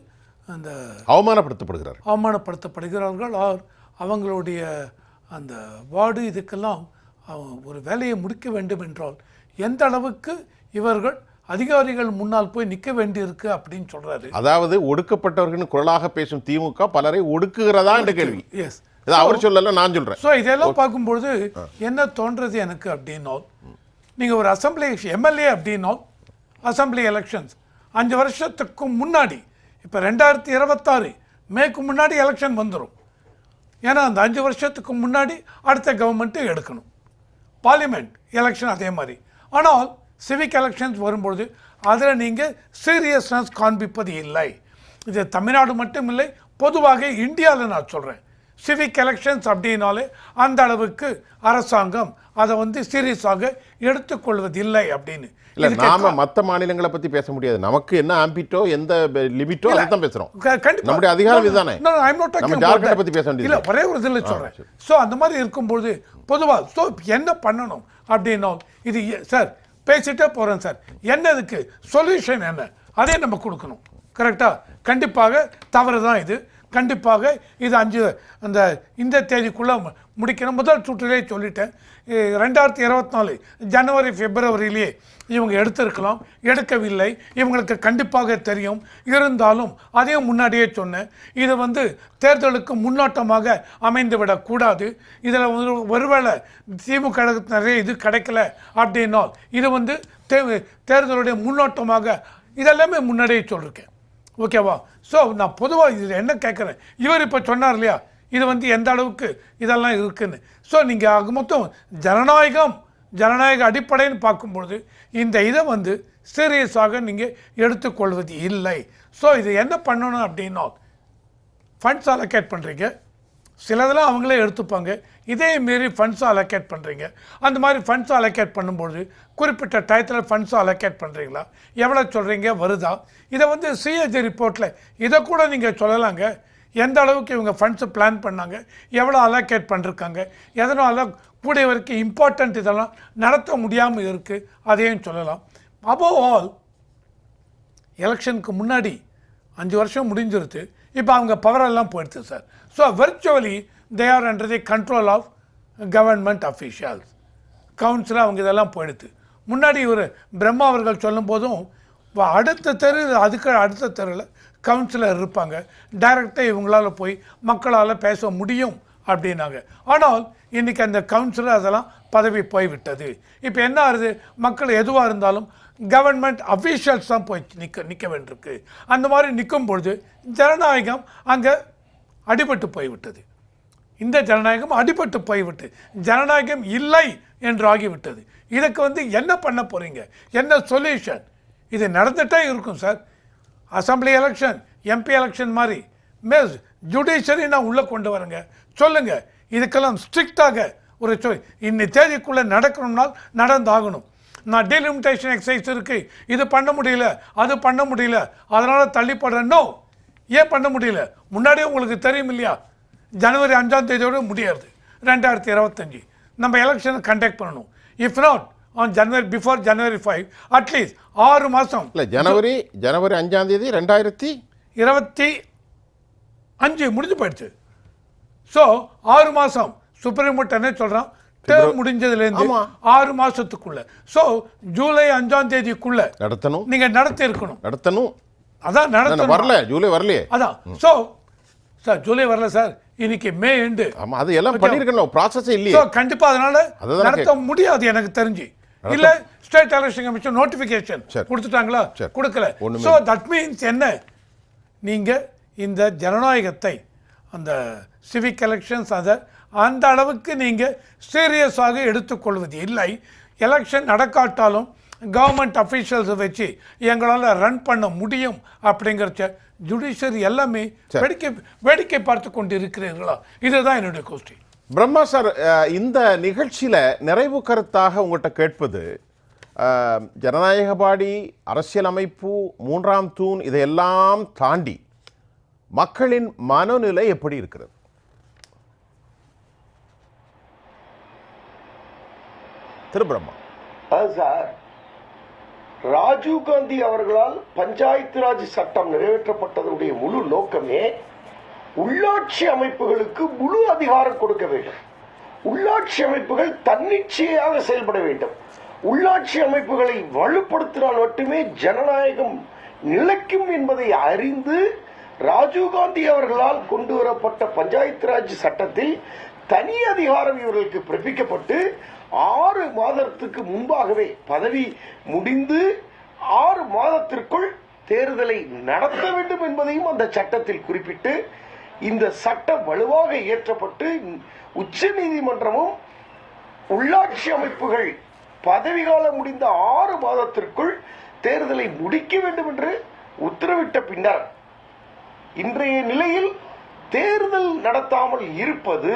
அந்த அவமானப்படுத்தப்படுகிறார்கள், அவங்களுடைய அந்த வார்டு இதுக்கெல்லாம் ஒரு வேலையை முடிக்க வேண்டும் என்றால் எந்த அளவுக்கு இவர்கள் அதிகாரிகள் முன்னால் போய் நிற்க வேண்டியிருக்கு அப்படின்னு சொல்றாரு. அதாவது ஒடுக்கப்பட்டவர்கள் குரலாக பேசும் திமுக பலரை ஒடுக்குகிறதா என்ற கேள்வி. எஸ், அவர் சொல்லல, நான் சொல்றேன். ஸோ இதெல்லாம் பார்க்கும்பொழுது என்ன தோன்றது எனக்கு அப்படின்னா, நீங்கள் ஒரு அசம்பிளி எம்எல்ஏ அப்படின்னா அசம்பிளி எலெக்ஷன்ஸ் 5 வருஷத்துக்கு முன்னாடி, இப்போ 2026 மேக்கு முன்னாடி எலெக்ஷன் வந்துடும். ஏன்னா அந்த 5 வருஷத்துக்கு முன்னாடி அடுத்த கவர்மெண்ட்டு எடுக்கணும். பார்லிமெண்ட் எலெக்ஷன் அதே மாதிரி. ஆனால் சிவிக் எலெக்ஷன்ஸ் வரும்பொழுது அதில் நீங்கள் சீரியஸ்னஸ் காண்பிப்பது இல்லை. இது தமிழ்நாடு மட்டும் இல்லை, பொதுவாக இந்தியாவில் நான் சொல்கிறேன். சிவிக் எலெக்ஷன்ஸ் அப்படின்னாலே அந்த அளவுக்கு அரசாங்கம் அதை வந்து சீரியஸாக எடுத்துக்கொள்வதில்லை அப்படின்னு. இல்ல, நாம மற்ற மாநிலங்களை பத்தி பேச முடியாது. நமக்கு என்ன ஆம்பிட்டோ எந்த லிமிட்டோ அதை தான் பேசுறோம். நம்முடைய அதிகாரம் இதுதானே. நம்ம ஜார்க்கண்டை பத்தி பேச வேண்டியது இல்லை, ஒரே ஒரு இதில் சொல்கிறேன். ஸோ அந்த மாதிரி இருக்கும்போது பொதுவாக ஸோ என்ன பண்ணணும் அப்படின்னா, இது சார் பேசிட்டே போகிறேன் சார், என்னதுக்கு சொல்யூஷன் என்ன அதே நம்ம கொடுக்கணும். கரெக்டாக? கண்டிப்பாக தவறு தான் இது. கண்டிப்பாக இது இந்த தேதிக்குள்ளே முடிக்கணும். முதல் சுற்றிலே சொல்லிட்டேன். 2024 ஜனவரி பிப்ரவரியிலேயே இவங்க எடுத்திருக்கலாம், எடுக்கவில்லை. இவங்களுக்கு கண்டிப்பாக தெரியும். இருந்தாலும் அதையும் முன்னாடியே சொன்னேன், இது வந்து தேர்தலுக்கு முன்னோட்டமாக அமைந்துவிடக்கூடாது. இதில் ஒருவேளை திமுக நிறைய இது கிடைக்கல அப்படின்னா இது வந்து தேர்தலுடைய முன்னோட்டமாக இதெல்லாமே முன்னாடியே சொல்லியிருக்கேன். ஓகேவா? ஸோ நான் பொதுவாக இதில் என்ன கேட்குறேன், இவர் இப்போ சொன்னார் இல்லையா, இது வந்து எந்த அளவுக்கு இதெல்லாம் இருக்குன்னு. ஸோ நீங்கள் ஆக மொத்தம் ஜனநாயக அடிப்படைன்னு பார்க்கும்பொழுது இந்த இதை வந்து சீரியஸாக நீங்கள் எடுத்துக்கொள்வது இல்லை. ஸோ இது என்ன பண்ணணும் அப்படின்னா, ஃபண்ட்ஸ் அலோகேட் பண்ணுறீங்க, சிலதெல்லாம் அவங்களே எடுத்துப்பாங்க. இதே மாரி ஃபண்ட்ஸை அலோகேட் பண்ணுறீங்க. அந்த மாதிரி ஃபண்ட்ஸை அலோகேட் பண்ணும்பொழுது குறிப்பிட்ட டயத்தில் ஃபண்ட்ஸை அலோகேட் பண்ணுறீங்களா, எவ்வளோ சொல்கிறீங்க வருதா, இதை வந்து சிஏஜி ரிப்போர்ட்டில் இதை கூட நீங்கள் சொல்லலாங்க. எந்த அளவுக்கு இவங்க ஃபண்ட்ஸை பிளான் பண்ணாங்க, எவ்வளோ அலோகேட் பண்ணிருக்காங்க, எதனால் கூடிய வரைக்கும் இம்பார்ட்டண்ட் இதெல்லாம் நடத்த முடியாமல் இருக்குது, அதையும் சொல்லலாம். அபோவ் ஆல் எலெக்ஷனுக்கு முன்னாடி 5 வருஷம் முடிஞ்சிருது. இப்போ அவங்க பவரெல்லாம் போயிடுது sir. So virtually they are under the control of government officials. Councillor அவங்க இதெல்லாம் போயிடுது. முன்னாடி ஒரு பிரம்மா அவர்கள் சொல்லும் போதும் அடுத்த தெரு, அதுக்கு அடுத்த தெருவில் கவுன்சிலர் இருப்பாங்க, டைரெக்டாக இவங்களால் போய் மக்களால் பேச முடியும் அப்படின்னாங்க. ஆனால் இன்றைக்கி அந்த கவுன்சிலர் அதெல்லாம் பதவி போய்விட்டது. இப்போ என்ன ஆகுது, மக்கள் எதுவாக இருந்தாலும் கவர்மெண்ட் அஃபீஷியல்ஸ் தான் போய் நிற்க வேண்டியிருக்கு. அந்த மாதிரி நிற்கும் பொழுது ஜனநாயகம் அங்கே அடிபட்டு போய்விட்டது. இந்த ஜனநாயகம் அடிபட்டு போய்விட்டு ஜனநாயகம் இல்லை என்று ஆகிவிட்டது. இதுக்கு வந்து என்ன பண்ண போகிறீங்க, என்ன சொல்யூஷன்? இது நடந்துகிட்டே இருக்கும் sir. Assembly election, MP election மாதிரி ஜுடிஷரி நான் உள்ளே கொண்டு வரேங்க. சொல்லுங்கள், இதுக்கெல்லாம் ஸ்ட்ரிக்டாக ஒரு இன்னி தேதிக்குள்ளே நடக்கணும்னால் நடந்தாகணும். நான் டீலிமிட்டேஷன் எக்ஸசைஸ் இருக்குது, இது பண்ண முடியல, அது பண்ண முடியல, அதனால் தள்ளிப்படுறேன்னோ. ஏன் பண்ண முடியல? முன்னாடியே உங்களுக்கு தெரியும் இல்லையா, ஜனவரி 5ஆம் தேதியோடு முடியாது 2025 நம்ம எலெக்ஷனை கண்டக்ட் பண்ணணும். If not on before January 5 at least 6 மாதம். இல்லை, ஜனவரி 5ஆம் தேதி 2025 முடிஞ்சு போயிடுச்சு. ஸோ 6 மாதம் சுப்ரீம் கோர்ட் என்ன சொல்கிறான், டேர்ம் முடிஞ்சதுலேருந்து 6 மாதத்துக்குள்ள. ஸோ ஜூலை 5ஆம் தேதிக்குள்ள நடத்தணும், நீங்கள் நடத்தி இருக்கணும். நடத்தணும். அதான் நடத்தணும். வரல, ஜூலை வரலையே. அதான். ஸோ சார் ஜூலை வரல சார், இன்னைக்கு மே எண்டு. ஆமாம், அது எல்லாம் பண்ணியிருக்கணும், ப்ராசஸ் இல்லையே. ஸோ கண்டிப்பாக அதனால நடத்த முடியாது எனக்கு தெரிஞ்சு. இல்லை ஸ்டேட் எலெக்ஷன் கமிஷன் நோட்டிஃபிகேஷன் கொடுத்துட்டாங்களா, கொடுக்கல. ஸோ தட் மீன்ஸ் என்ன, நீங்கள் இந்த ஜனநாயகத்தை, அந்த சிவிக் எலெக்ஷன்ஸ், அதை அந்த அளவுக்கு நீங்கள் சீரியஸாக எடுத்துக்கொள்வது இல்லை. எலெக்ஷன் நடக்காட்டாலும் கவர்மெண்ட் அஃபீஷியல்ஸை வச்சு எங்களால் ரன் பண்ண முடியும் அப்படிங்கிறச்ச ஜுடிஷியரி எல்லாமே வேடிக்கை பார்த்து கொண்டு இருக்கிறீர்களா? இதுதான் என்னுடைய கொஸ்டின். பிரம்மா சார், இந்த நிகழ்ச்சியில் நிறைவு கருத்தாக உங்கள்கிட்ட கேட்பது, ஜனநாயகபாடி, அரசியலமைப்பு, 3ஆம் தூண், இதையெல்லாம் தாண்டி மக்களின் மனநிலை எப்படி இருக்கிறது? திரு பிரம்மா. சார், ராஜீவ்காந்தி அவர்களால் பஞ்சாயத்து ராஜ் சட்டம் நிறைவேற்றப்பட்டதுடைய முழு நோக்கமே உள்ளாட்சி அமைப்புகளுக்கு முழு அதிகாரம் கொடுக்க வேண்டும். உள்ளாட்சி அமைப்புகள் தன்னிச்சையாக செயல்பட வேண்டும். உள்ளாட்சி அமைப்புகளை வலுப்படுத்தினால் மட்டுமே ஜனநாயகம் நிலைக்கும் என்பதை அறிந்து ராஜீவ்காந்தி அவர்களால் கொண்டு வரப்பட்ட பஞ்சாயத்து ராஜ் சட்டத்தில் தனி அதிகாரம் இவர்களுக்கு பிறப்பிக்கப்பட்டு 6 மாதத்துக்கு முன்பாகவே பதவி முடிந்து 6 மாதத்திற்குள் தேர்தலை நடத்த வேண்டும் என்பதையும் அந்த சட்டத்தில் குறிப்பிட்டு இந்த சட்டம் வலுவாக இயற்றப்பட்டு உச்ச நீதிமன்றமும் உள்ளாட்சி அமைப்புகள் பதவிகாலம் முடிந்த 6 மாதத்திற்குள் தேர்தலை முடிக்க வேண்டும் என்று உத்தரவிட்ட பின்னர் இன்றைய நிலையில் தேர்தல் நடத்தாமல் இருப்பது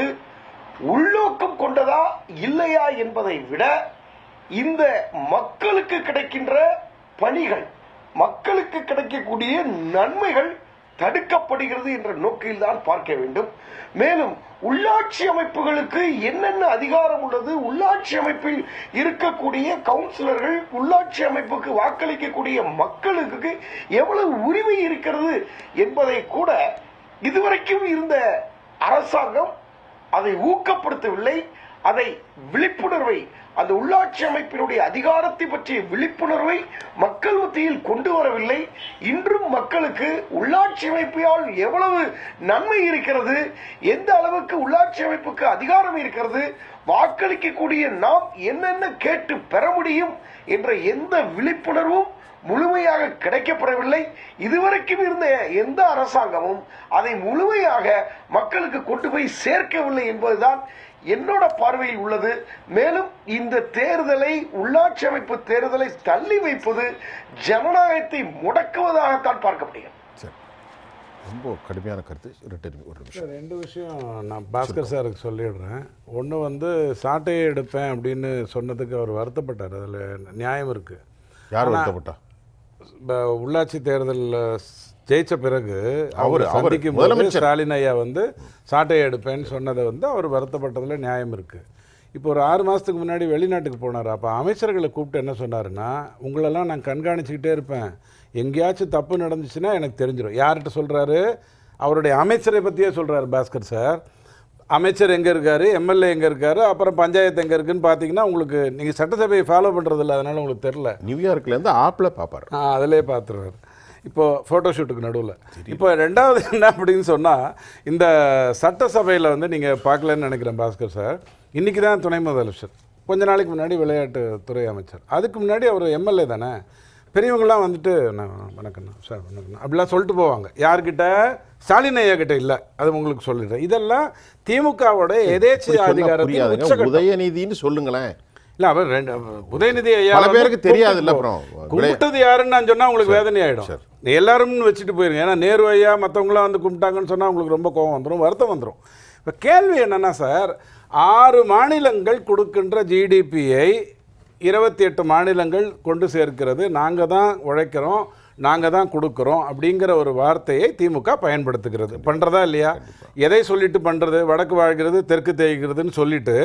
உள்நோக்கம் கொண்டதா இல்லையா என்பதை விட இந்த மக்களுக்கு கிடைக்கின்ற பணிகள், மக்களுக்கு கிடைக்கக்கூடிய நன்மைகள் தடுக்கப்படுகிறது என்ற நோக்கில் தான் பார்க்க வேண்டும். மேலும் உள்ளாட்சி அமைப்புகளுக்கு என்னென்ன அதிகாரம் உள்ளது, உள்ளாட்சி அமைப்பில் இருக்கக்கூடிய கவுன்சிலர்கள், உள்ளாட்சி அமைப்புக்கு வாக்களிக்கக்கூடிய மக்களுக்கு எவ்வளவு உரிமை இருக்கிறது என்பதை கூட இதுவரைக்கும் இருந்த அரசாங்கம் அதை ஊக்கப்படுத்தவில்லை. அதை விழிப்புணர்வை, அந்த உள்ளாட்சி அமைப்பினுடைய அதிகாரத்தை பற்றிய விழிப்புணர்வை மக்கள் மத்தியில் கொண்டு வரவில்லை. இன்றும் மக்களுக்கு உள்ளாட்சி அமைப்பால் எவ்வளவு நன்மை இருக்கிறது, எந்த அளவுக்கு உள்ளாட்சி அமைப்புக்கு அதிகாரம் இருக்கிறது, வாக்களிக்கக்கூடிய நாம் என்னென்ன கேட்டு பெற முடியும் என்ற எந்த விழிப்புணர்வும் முழுமையாக கிடைக்கப்படவில்லை. இதுவரைக்கும் இருந்த எந்த அரசாங்கமும் அதை முழுமையாக மக்களுக்கு கொண்டு போய் சேர்க்கவில்லை என்பதுதான் என்னோட பார்வையில் உள்ளது. மேலும் இந்த தேர்தலை, உள்ளாட்சி அமைப்பு தேர்தலை தள்ளி வைப்பது ஜனநாயகத்தை முடக்குவதாகத்தான் பார்க்கப்படுகிறது. ரொம்ப கடுமையான கருத்து. ஒரு நிமிஷம். 2 விஷயம் நான் பாஸ்கர் சாருக்கு சொல்லிடுறேன். ஒன்று சாட்டையை எடுப்பேன் அப்படின்னு சொன்னதுக்கு அவர் வருத்தப்பட்டார். அதில் நியாயம் இருக்குது. யார் வருத்தப்பட்டா? உள்ளாட்சி தேர்தலில் ஜெயிச்ச பிறகு அவர் சந்திக்கும் போது ஸ்டாலின் ஐயா சாட்டையை எடுப்பேன்னு சொன்னதை அவர் வருத்தப்பட்டதில் நியாயம் இருக்குது. இப்போ ஒரு 6 மாதத்துக்கு முன்னாடி வெளிநாட்டுக்கு போனார். அப்போ அமைச்சர்களை கூப்பிட்டு என்ன சொன்னாருன்னா, உங்களெல்லாம் நான் கண்காணிச்சிக்கிட்டே இருப்பேன், எங்கேயாச்சும் தப்பு நடந்துச்சுன்னா எனக்கு தெரிஞ்சிடும். யார்கிட்ட சொல்கிறாரு? அவருடைய அமைச்சரை பற்றியே சொல்கிறார் பாஸ்கர் சார். அமைச்சர் எங்கே இருக்கார், எம்எல்ஏ எங்கே இருக்கார், அப்புறம் பஞ்சாயத்து எங்கே இருக்குன்னு பார்த்தீங்கன்னா உங்களுக்கு நீங்கள் சட்டசபையை ஃபாலோ பண்ணுறதில்ல, அதனால் உங்களுக்கு தெரில. நியூயார்க்லேருந்து ஆப்பில் பார்ப்பார். அதிலே பார்த்துருவார். இப்போது ஃபோட்டோஷூட்டுக்கு நடுவில். இப்போ 2வது என்ன அப்படின்னு சொன்னால், இந்த சட்டசபையில் நீங்கள் பார்க்கலன்னு நினைக்கிறேன் பாஸ்கர் சார். இன்றைக்கி தான் துணை முதலமைச்சர், கொஞ்ச நாளைக்கு முன்னாடி விளையாட்டுத்துறை அமைச்சர், அதுக்கு முன்னாடி அவர் எம்எல்ஏ தானே. பெரியவங்களாம் நான் வணக்கண்ணா சார் வணக்கண்ணா அப்படிலாம் சொல்லிட்டு போவாங்க. யார்கிட்ட? ஸ்டாலின் ஐயா கிட்ட இல்லை. அது உங்களுக்கு சொல்லிடுறேன். இதெல்லாம் திமுகவோட எதேச்சைய அதிகாரத்தில் உதயநிதினு சொல்லுங்களேன். இல்லை, அவர் உதயநிதி ஐயா பல பேருக்கு தெரியாது. இல்லை, அப்புறம் கும்பிட்டது யாருன்னு நான் சொன்னால் உங்களுக்கு வேதனை ஆகிடும். எல்லாரும்னு வச்சுட்டு போயிருங்க. ஏன்னா நேரு ஐயா மற்றவங்களாம் கும்பிட்டாங்கன்னு சொன்னால் உங்களுக்கு ரொம்ப கோபம் வந்துடும், வருத்தம் வந்துடும். இப்போ கேள்வி என்னென்னா சார், 6 மாநிலங்கள் கொடுக்கின்ற ஜிடிபியை 28 மாநிலங்கள் கொண்டு சேர்க்கிறது. நாங்கள் தான் உழைக்கிறோம், நாங்கள் தான் கொடுக்குறோம் அப்படிங்கிற ஒரு வார்த்தையை திமுக பயன்படுத்துகிறது. பண்ணுறதா இல்லையா? எதை சொல்லிட்டு பண்ணுறது? வடக்கு வாழ்கிறது, தெற்கு தேய்கிறதுன்னு சொல்லிட்டு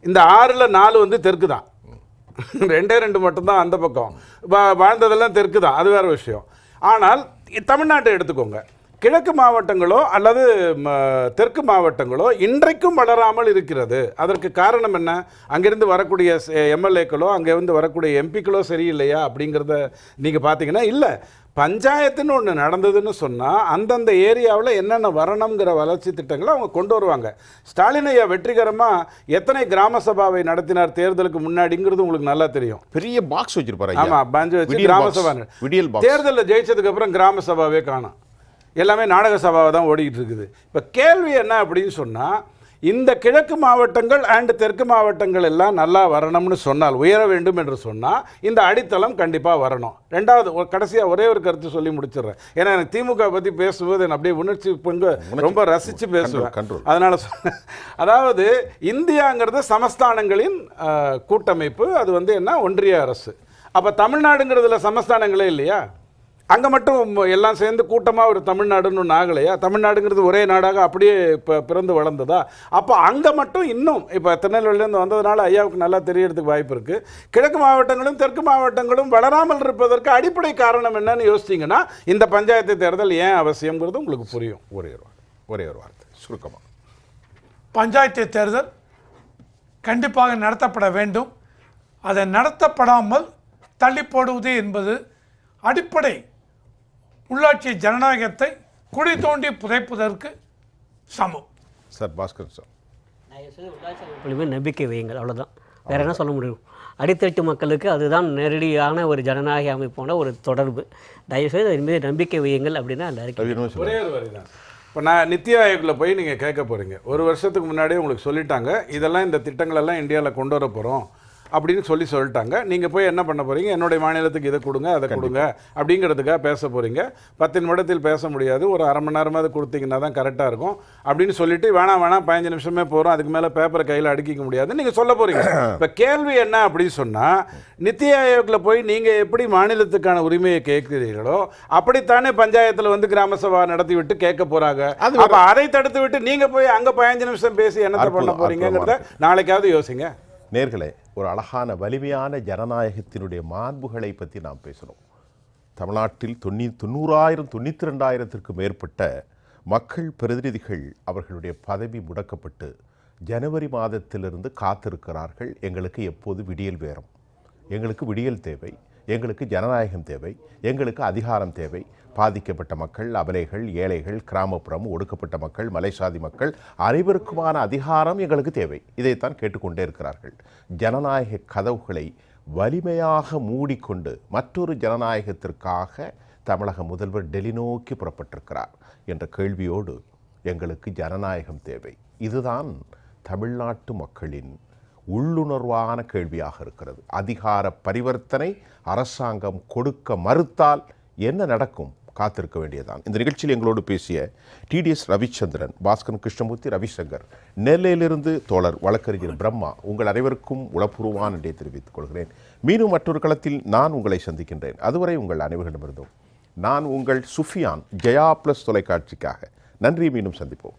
இந்த 6ல் 4 தெற்கு தான். 2 மட்டும்தான் அந்த பக்கம். வாழ்ந்ததெல்லாம் தெற்கு தான், அது வேறு விஷயம். ஆனால் தமிழ்நாட்டை எடுத்துக்கோங்க. கிழக்கு மாவட்டங்களோ அல்லது தெற்கு மாவட்டங்களோ இன்றைக்கும் வளராமல் இருக்கிறது. அதற்கு காரணம் என்ன? அங்கேருந்து வரக்கூடிய எம்எல்ஏக்களோ அங்கேருந்து வரக்கூடிய எம்பிக்களோ சரியில்லையா அப்படிங்கிறத நீங்கள் பார்த்தீங்கன்னா இல்லை. பஞ்சாயத்துன்னு ஒன்று நடந்ததுன்னு சொன்னால் அந்தந்த ஏரியாவில் என்னென்ன வரணுங்கிற வளர்ச்சி திட்டங்களை அவங்க கொண்டு வருவாங்க. ஸ்டாலின் ஐயா வெற்றிகரமாக எத்தனை கிராம சபாவை நடத்தினார் தேர்தலுக்கு முன்னாடிங்கிறது உங்களுக்கு நல்லா தெரியும். பெரிய பாக்ஸ் வச்சிருப்பாரு. ஆமாம், பஞ்சு வச்சு கிராம சபா. தேர்தலில் ஜெயிச்சதுக்கப்புறம் கிராம சபாவே காணும், எல்லாமே நாடக சபாவை தான் ஓடிக்கிட்டு இருக்குது. இப்போ கேள்வி என்ன அப்படின்னு சொன்னால், இந்த கிழக்கு மாவட்டங்கள் அண்ட் தெற்கு மாவட்டங்கள் எல்லாம் நல்லா வரணும்னு சொன்னால், உயர வேண்டும் என்று சொன்னால் இந்த அடித்தளம் கண்டிப்பாக வரணும். 2வது கடைசியாக ஒரே ஒரு கருத்து சொல்லி முடிச்சிடுறேன். ஏன்னா எனக்கு திமுக பற்றி பேசும்போது நான் அப்படியே உணர்ச்சி ரொம்ப ரசித்து பேசுவேன். அதனால் அதாவது இந்தியாங்கிறது சமஸ்தானங்களின் கூட்டமைப்பு. அது என்ன, ஒன்றிய அரசு. அப்போ தமிழ்நாடுங்கிறதுல சமஸ்தானங்களே இல்லையா? அங்கே மட்டும் எல்லாம் சேர்ந்து கூட்டமாக ஒரு தமிழ்நாடுன்னு ஒன்று ஆகலையா? தமிழ்நாடுங்கிறது ஒரே நாடாக அப்படியே இப்போ பிறந்து வளர்ந்ததா? அப்போ அங்கே மட்டும் இன்னும் இப்போ திருநெல்வேலியிலேருந்து வந்ததுனால ஐயாவுக்கு நல்லா தெரியறதுக்கு வாய்ப்பு இருக்குது. கிழக்கு மாவட்டங்களும் தெற்கு மாவட்டங்களும் வளராமல் இருப்பதற்கு அடிப்படை காரணம் என்னன்னு யோசிச்சிங்கன்னா இந்த பஞ்சாயத்து தேர்தல் ஏன் அவசியங்கிறது உங்களுக்கு புரியும். ஒரே ஒரு வார்த்தை சுருக்கமாக. பஞ்சாயத்து தேர்தல் கண்டிப்பாக நடத்தப்பட வேண்டும். அதை நடத்தப்படாமல் தள்ளி போடுவது என்பது அடிப்படை உள்ளாட்சி ஜனநாயகத்தை குழி தோண்டி புதைப்பதற்கு சமம். சார் பாஸ்கர் சார், உள்ளாட்சி அமைப்புலையுமே நம்பிக்கை வையுங்கள், அவ்வளோதான். வேறு என்ன சொல்ல முடியும்? அடித்தட்டு மக்களுக்கு அதுதான் நேரடியான ஒரு ஜனநாயக அமைப்போட ஒரு தொடர்பு. தயவுசெய்து அதன் மீது நம்பிக்கை வையுங்கள் அப்படின்னு அந்த அறிக்கை. ஒரே ஒரு வரி தான். இப்போ நான் நித்தி ஆயோக்கில் போய் நீங்கள் கேட்க போகிறீங்க, ஒரு வருஷத்துக்கு முன்னாடியே உங்களுக்கு சொல்லிட்டாங்க இதெல்லாம் இந்த திட்டங்களெல்லாம் இந்தியாவில் கொண்டு வர போகிறோம் அப்படின்னு சொல்லிட்டாங்க. நீங்கள் போய் என்ன பண்ண போகிறீங்க? என்னுடைய மாநிலத்துக்கு இதை கொடுங்க அதை கொடுங்க அப்படிங்கிறதுக்காக பேச போகிறீங்க. 10 நிமிடத்தில் பேச முடியாது, ஒரு அரை மணி நேரமாவது கொடுத்தீங்கன்னா தான் கரெக்டாக இருக்கும் அப்படின்னு சொல்லிட்டு வேணாம் 15 நிமிஷமே போகிறோம், அதுக்கு மேலே பேப்பரை கையில் அடுக்கிக்க முடியாதுன்னு நீங்கள் சொல்ல போகிறீங்க. இப்போ கேள்வி என்ன அப்படின்னு சொன்னால், நித்தி ஆயோக்கில் போய் நீங்கள் எப்படி மாநிலத்துக்கான உரிமையை கேட்கிறீர்களோ அப்படித்தானே பஞ்சாயத்தில் வந்து கிராம சபா நடத்தி விட்டு கேட்க போகிறாங்க. அப்போ அதை தடுத்து விட்டு நீங்கள் போய் அங்கே 15 நிமிஷம் பேசி என்னத்தை பண்ண போகிறீங்கிறத நாளைக்காவது யோசிங்க. நேர்களே, ஒரு அழகான வலிமையான ஜனநாயகத்தினுடைய மாண்புகளை பற்றி நாம் பேசணும். தமிழ்நாட்டில் 92,000 மேற்பட்ட மக்கள் பிரதிநிதிகள் அவர்களுடைய பதவி முடக்கப்பட்டு ஜனவரி மாதத்திலிருந்து காத்திருக்கிறார்கள். எங்களுக்கு எப்போது விடியல் வேறும், எங்களுக்கு விடியல் தேவை, எங்களுக்கு ஜனநாயகம் தேவை, எங்களுக்கு அதிகாரம் தேவை. பாதிக்கப்பட்ட மக்கள், அபலைகள், ஏழைகள், கிராமப்புறம், ஒடுக்கப்பட்ட மக்கள், மலைசாதி மக்கள் அனைவருக்குமான அதிகாரம் எங்களுக்கு தேவை. இதைத்தான் கேட்டுக்கொண்டே இருக்கிறார்கள். ஜனநாயக கதவுகளை வலிமையாக மூடிக்கொண்டு மற்றொரு ஜனநாயகத்திற்காக தமிழக முதல்வர் டெல்லி நோக்கி புறப்பட்டிருக்கிறார் என்ற கேள்வியோடு எங்களுக்கு ஜனநாயகம் தேவை. இதுதான் தமிழ்நாட்டு மக்களின் உள்ளுணர்வான கேள்வியாக இருக்கிறது. அதிகார பரிவர்த்தனை அரசாங்கம் கொடுக்க மறுத்தால் என்ன நடக்கும்? காத்திருக்க வேண்டியதான். இந்த நிகழ்ச்சியில் எங்களோடு பேசிய டிடிஎஸ் ரவிச்சந்திரன், பாஸ்கரன் கிருஷ்ணமூர்த்தி, ரவிசங்கர், நெல்லையிலிருந்து தோழர் வழக்கறிஞர் பிரம்மா, உங்கள் அனைவருக்கும் உளப்பூர்வமான நன்றியை தெரிவித்துக் கொள்கிறேன். மீண்டும் மற்றொரு களத்தில் நான் உங்களை சந்திக்கின்றேன். அதுவரை உங்கள் அனைவரிடமிருந்தும் நான் உங்கள் சுஃபியான், ஜெயா பிளஸ் தொலைக்காட்சிக்காக நன்றி. மீண்டும் சந்திப்போம்.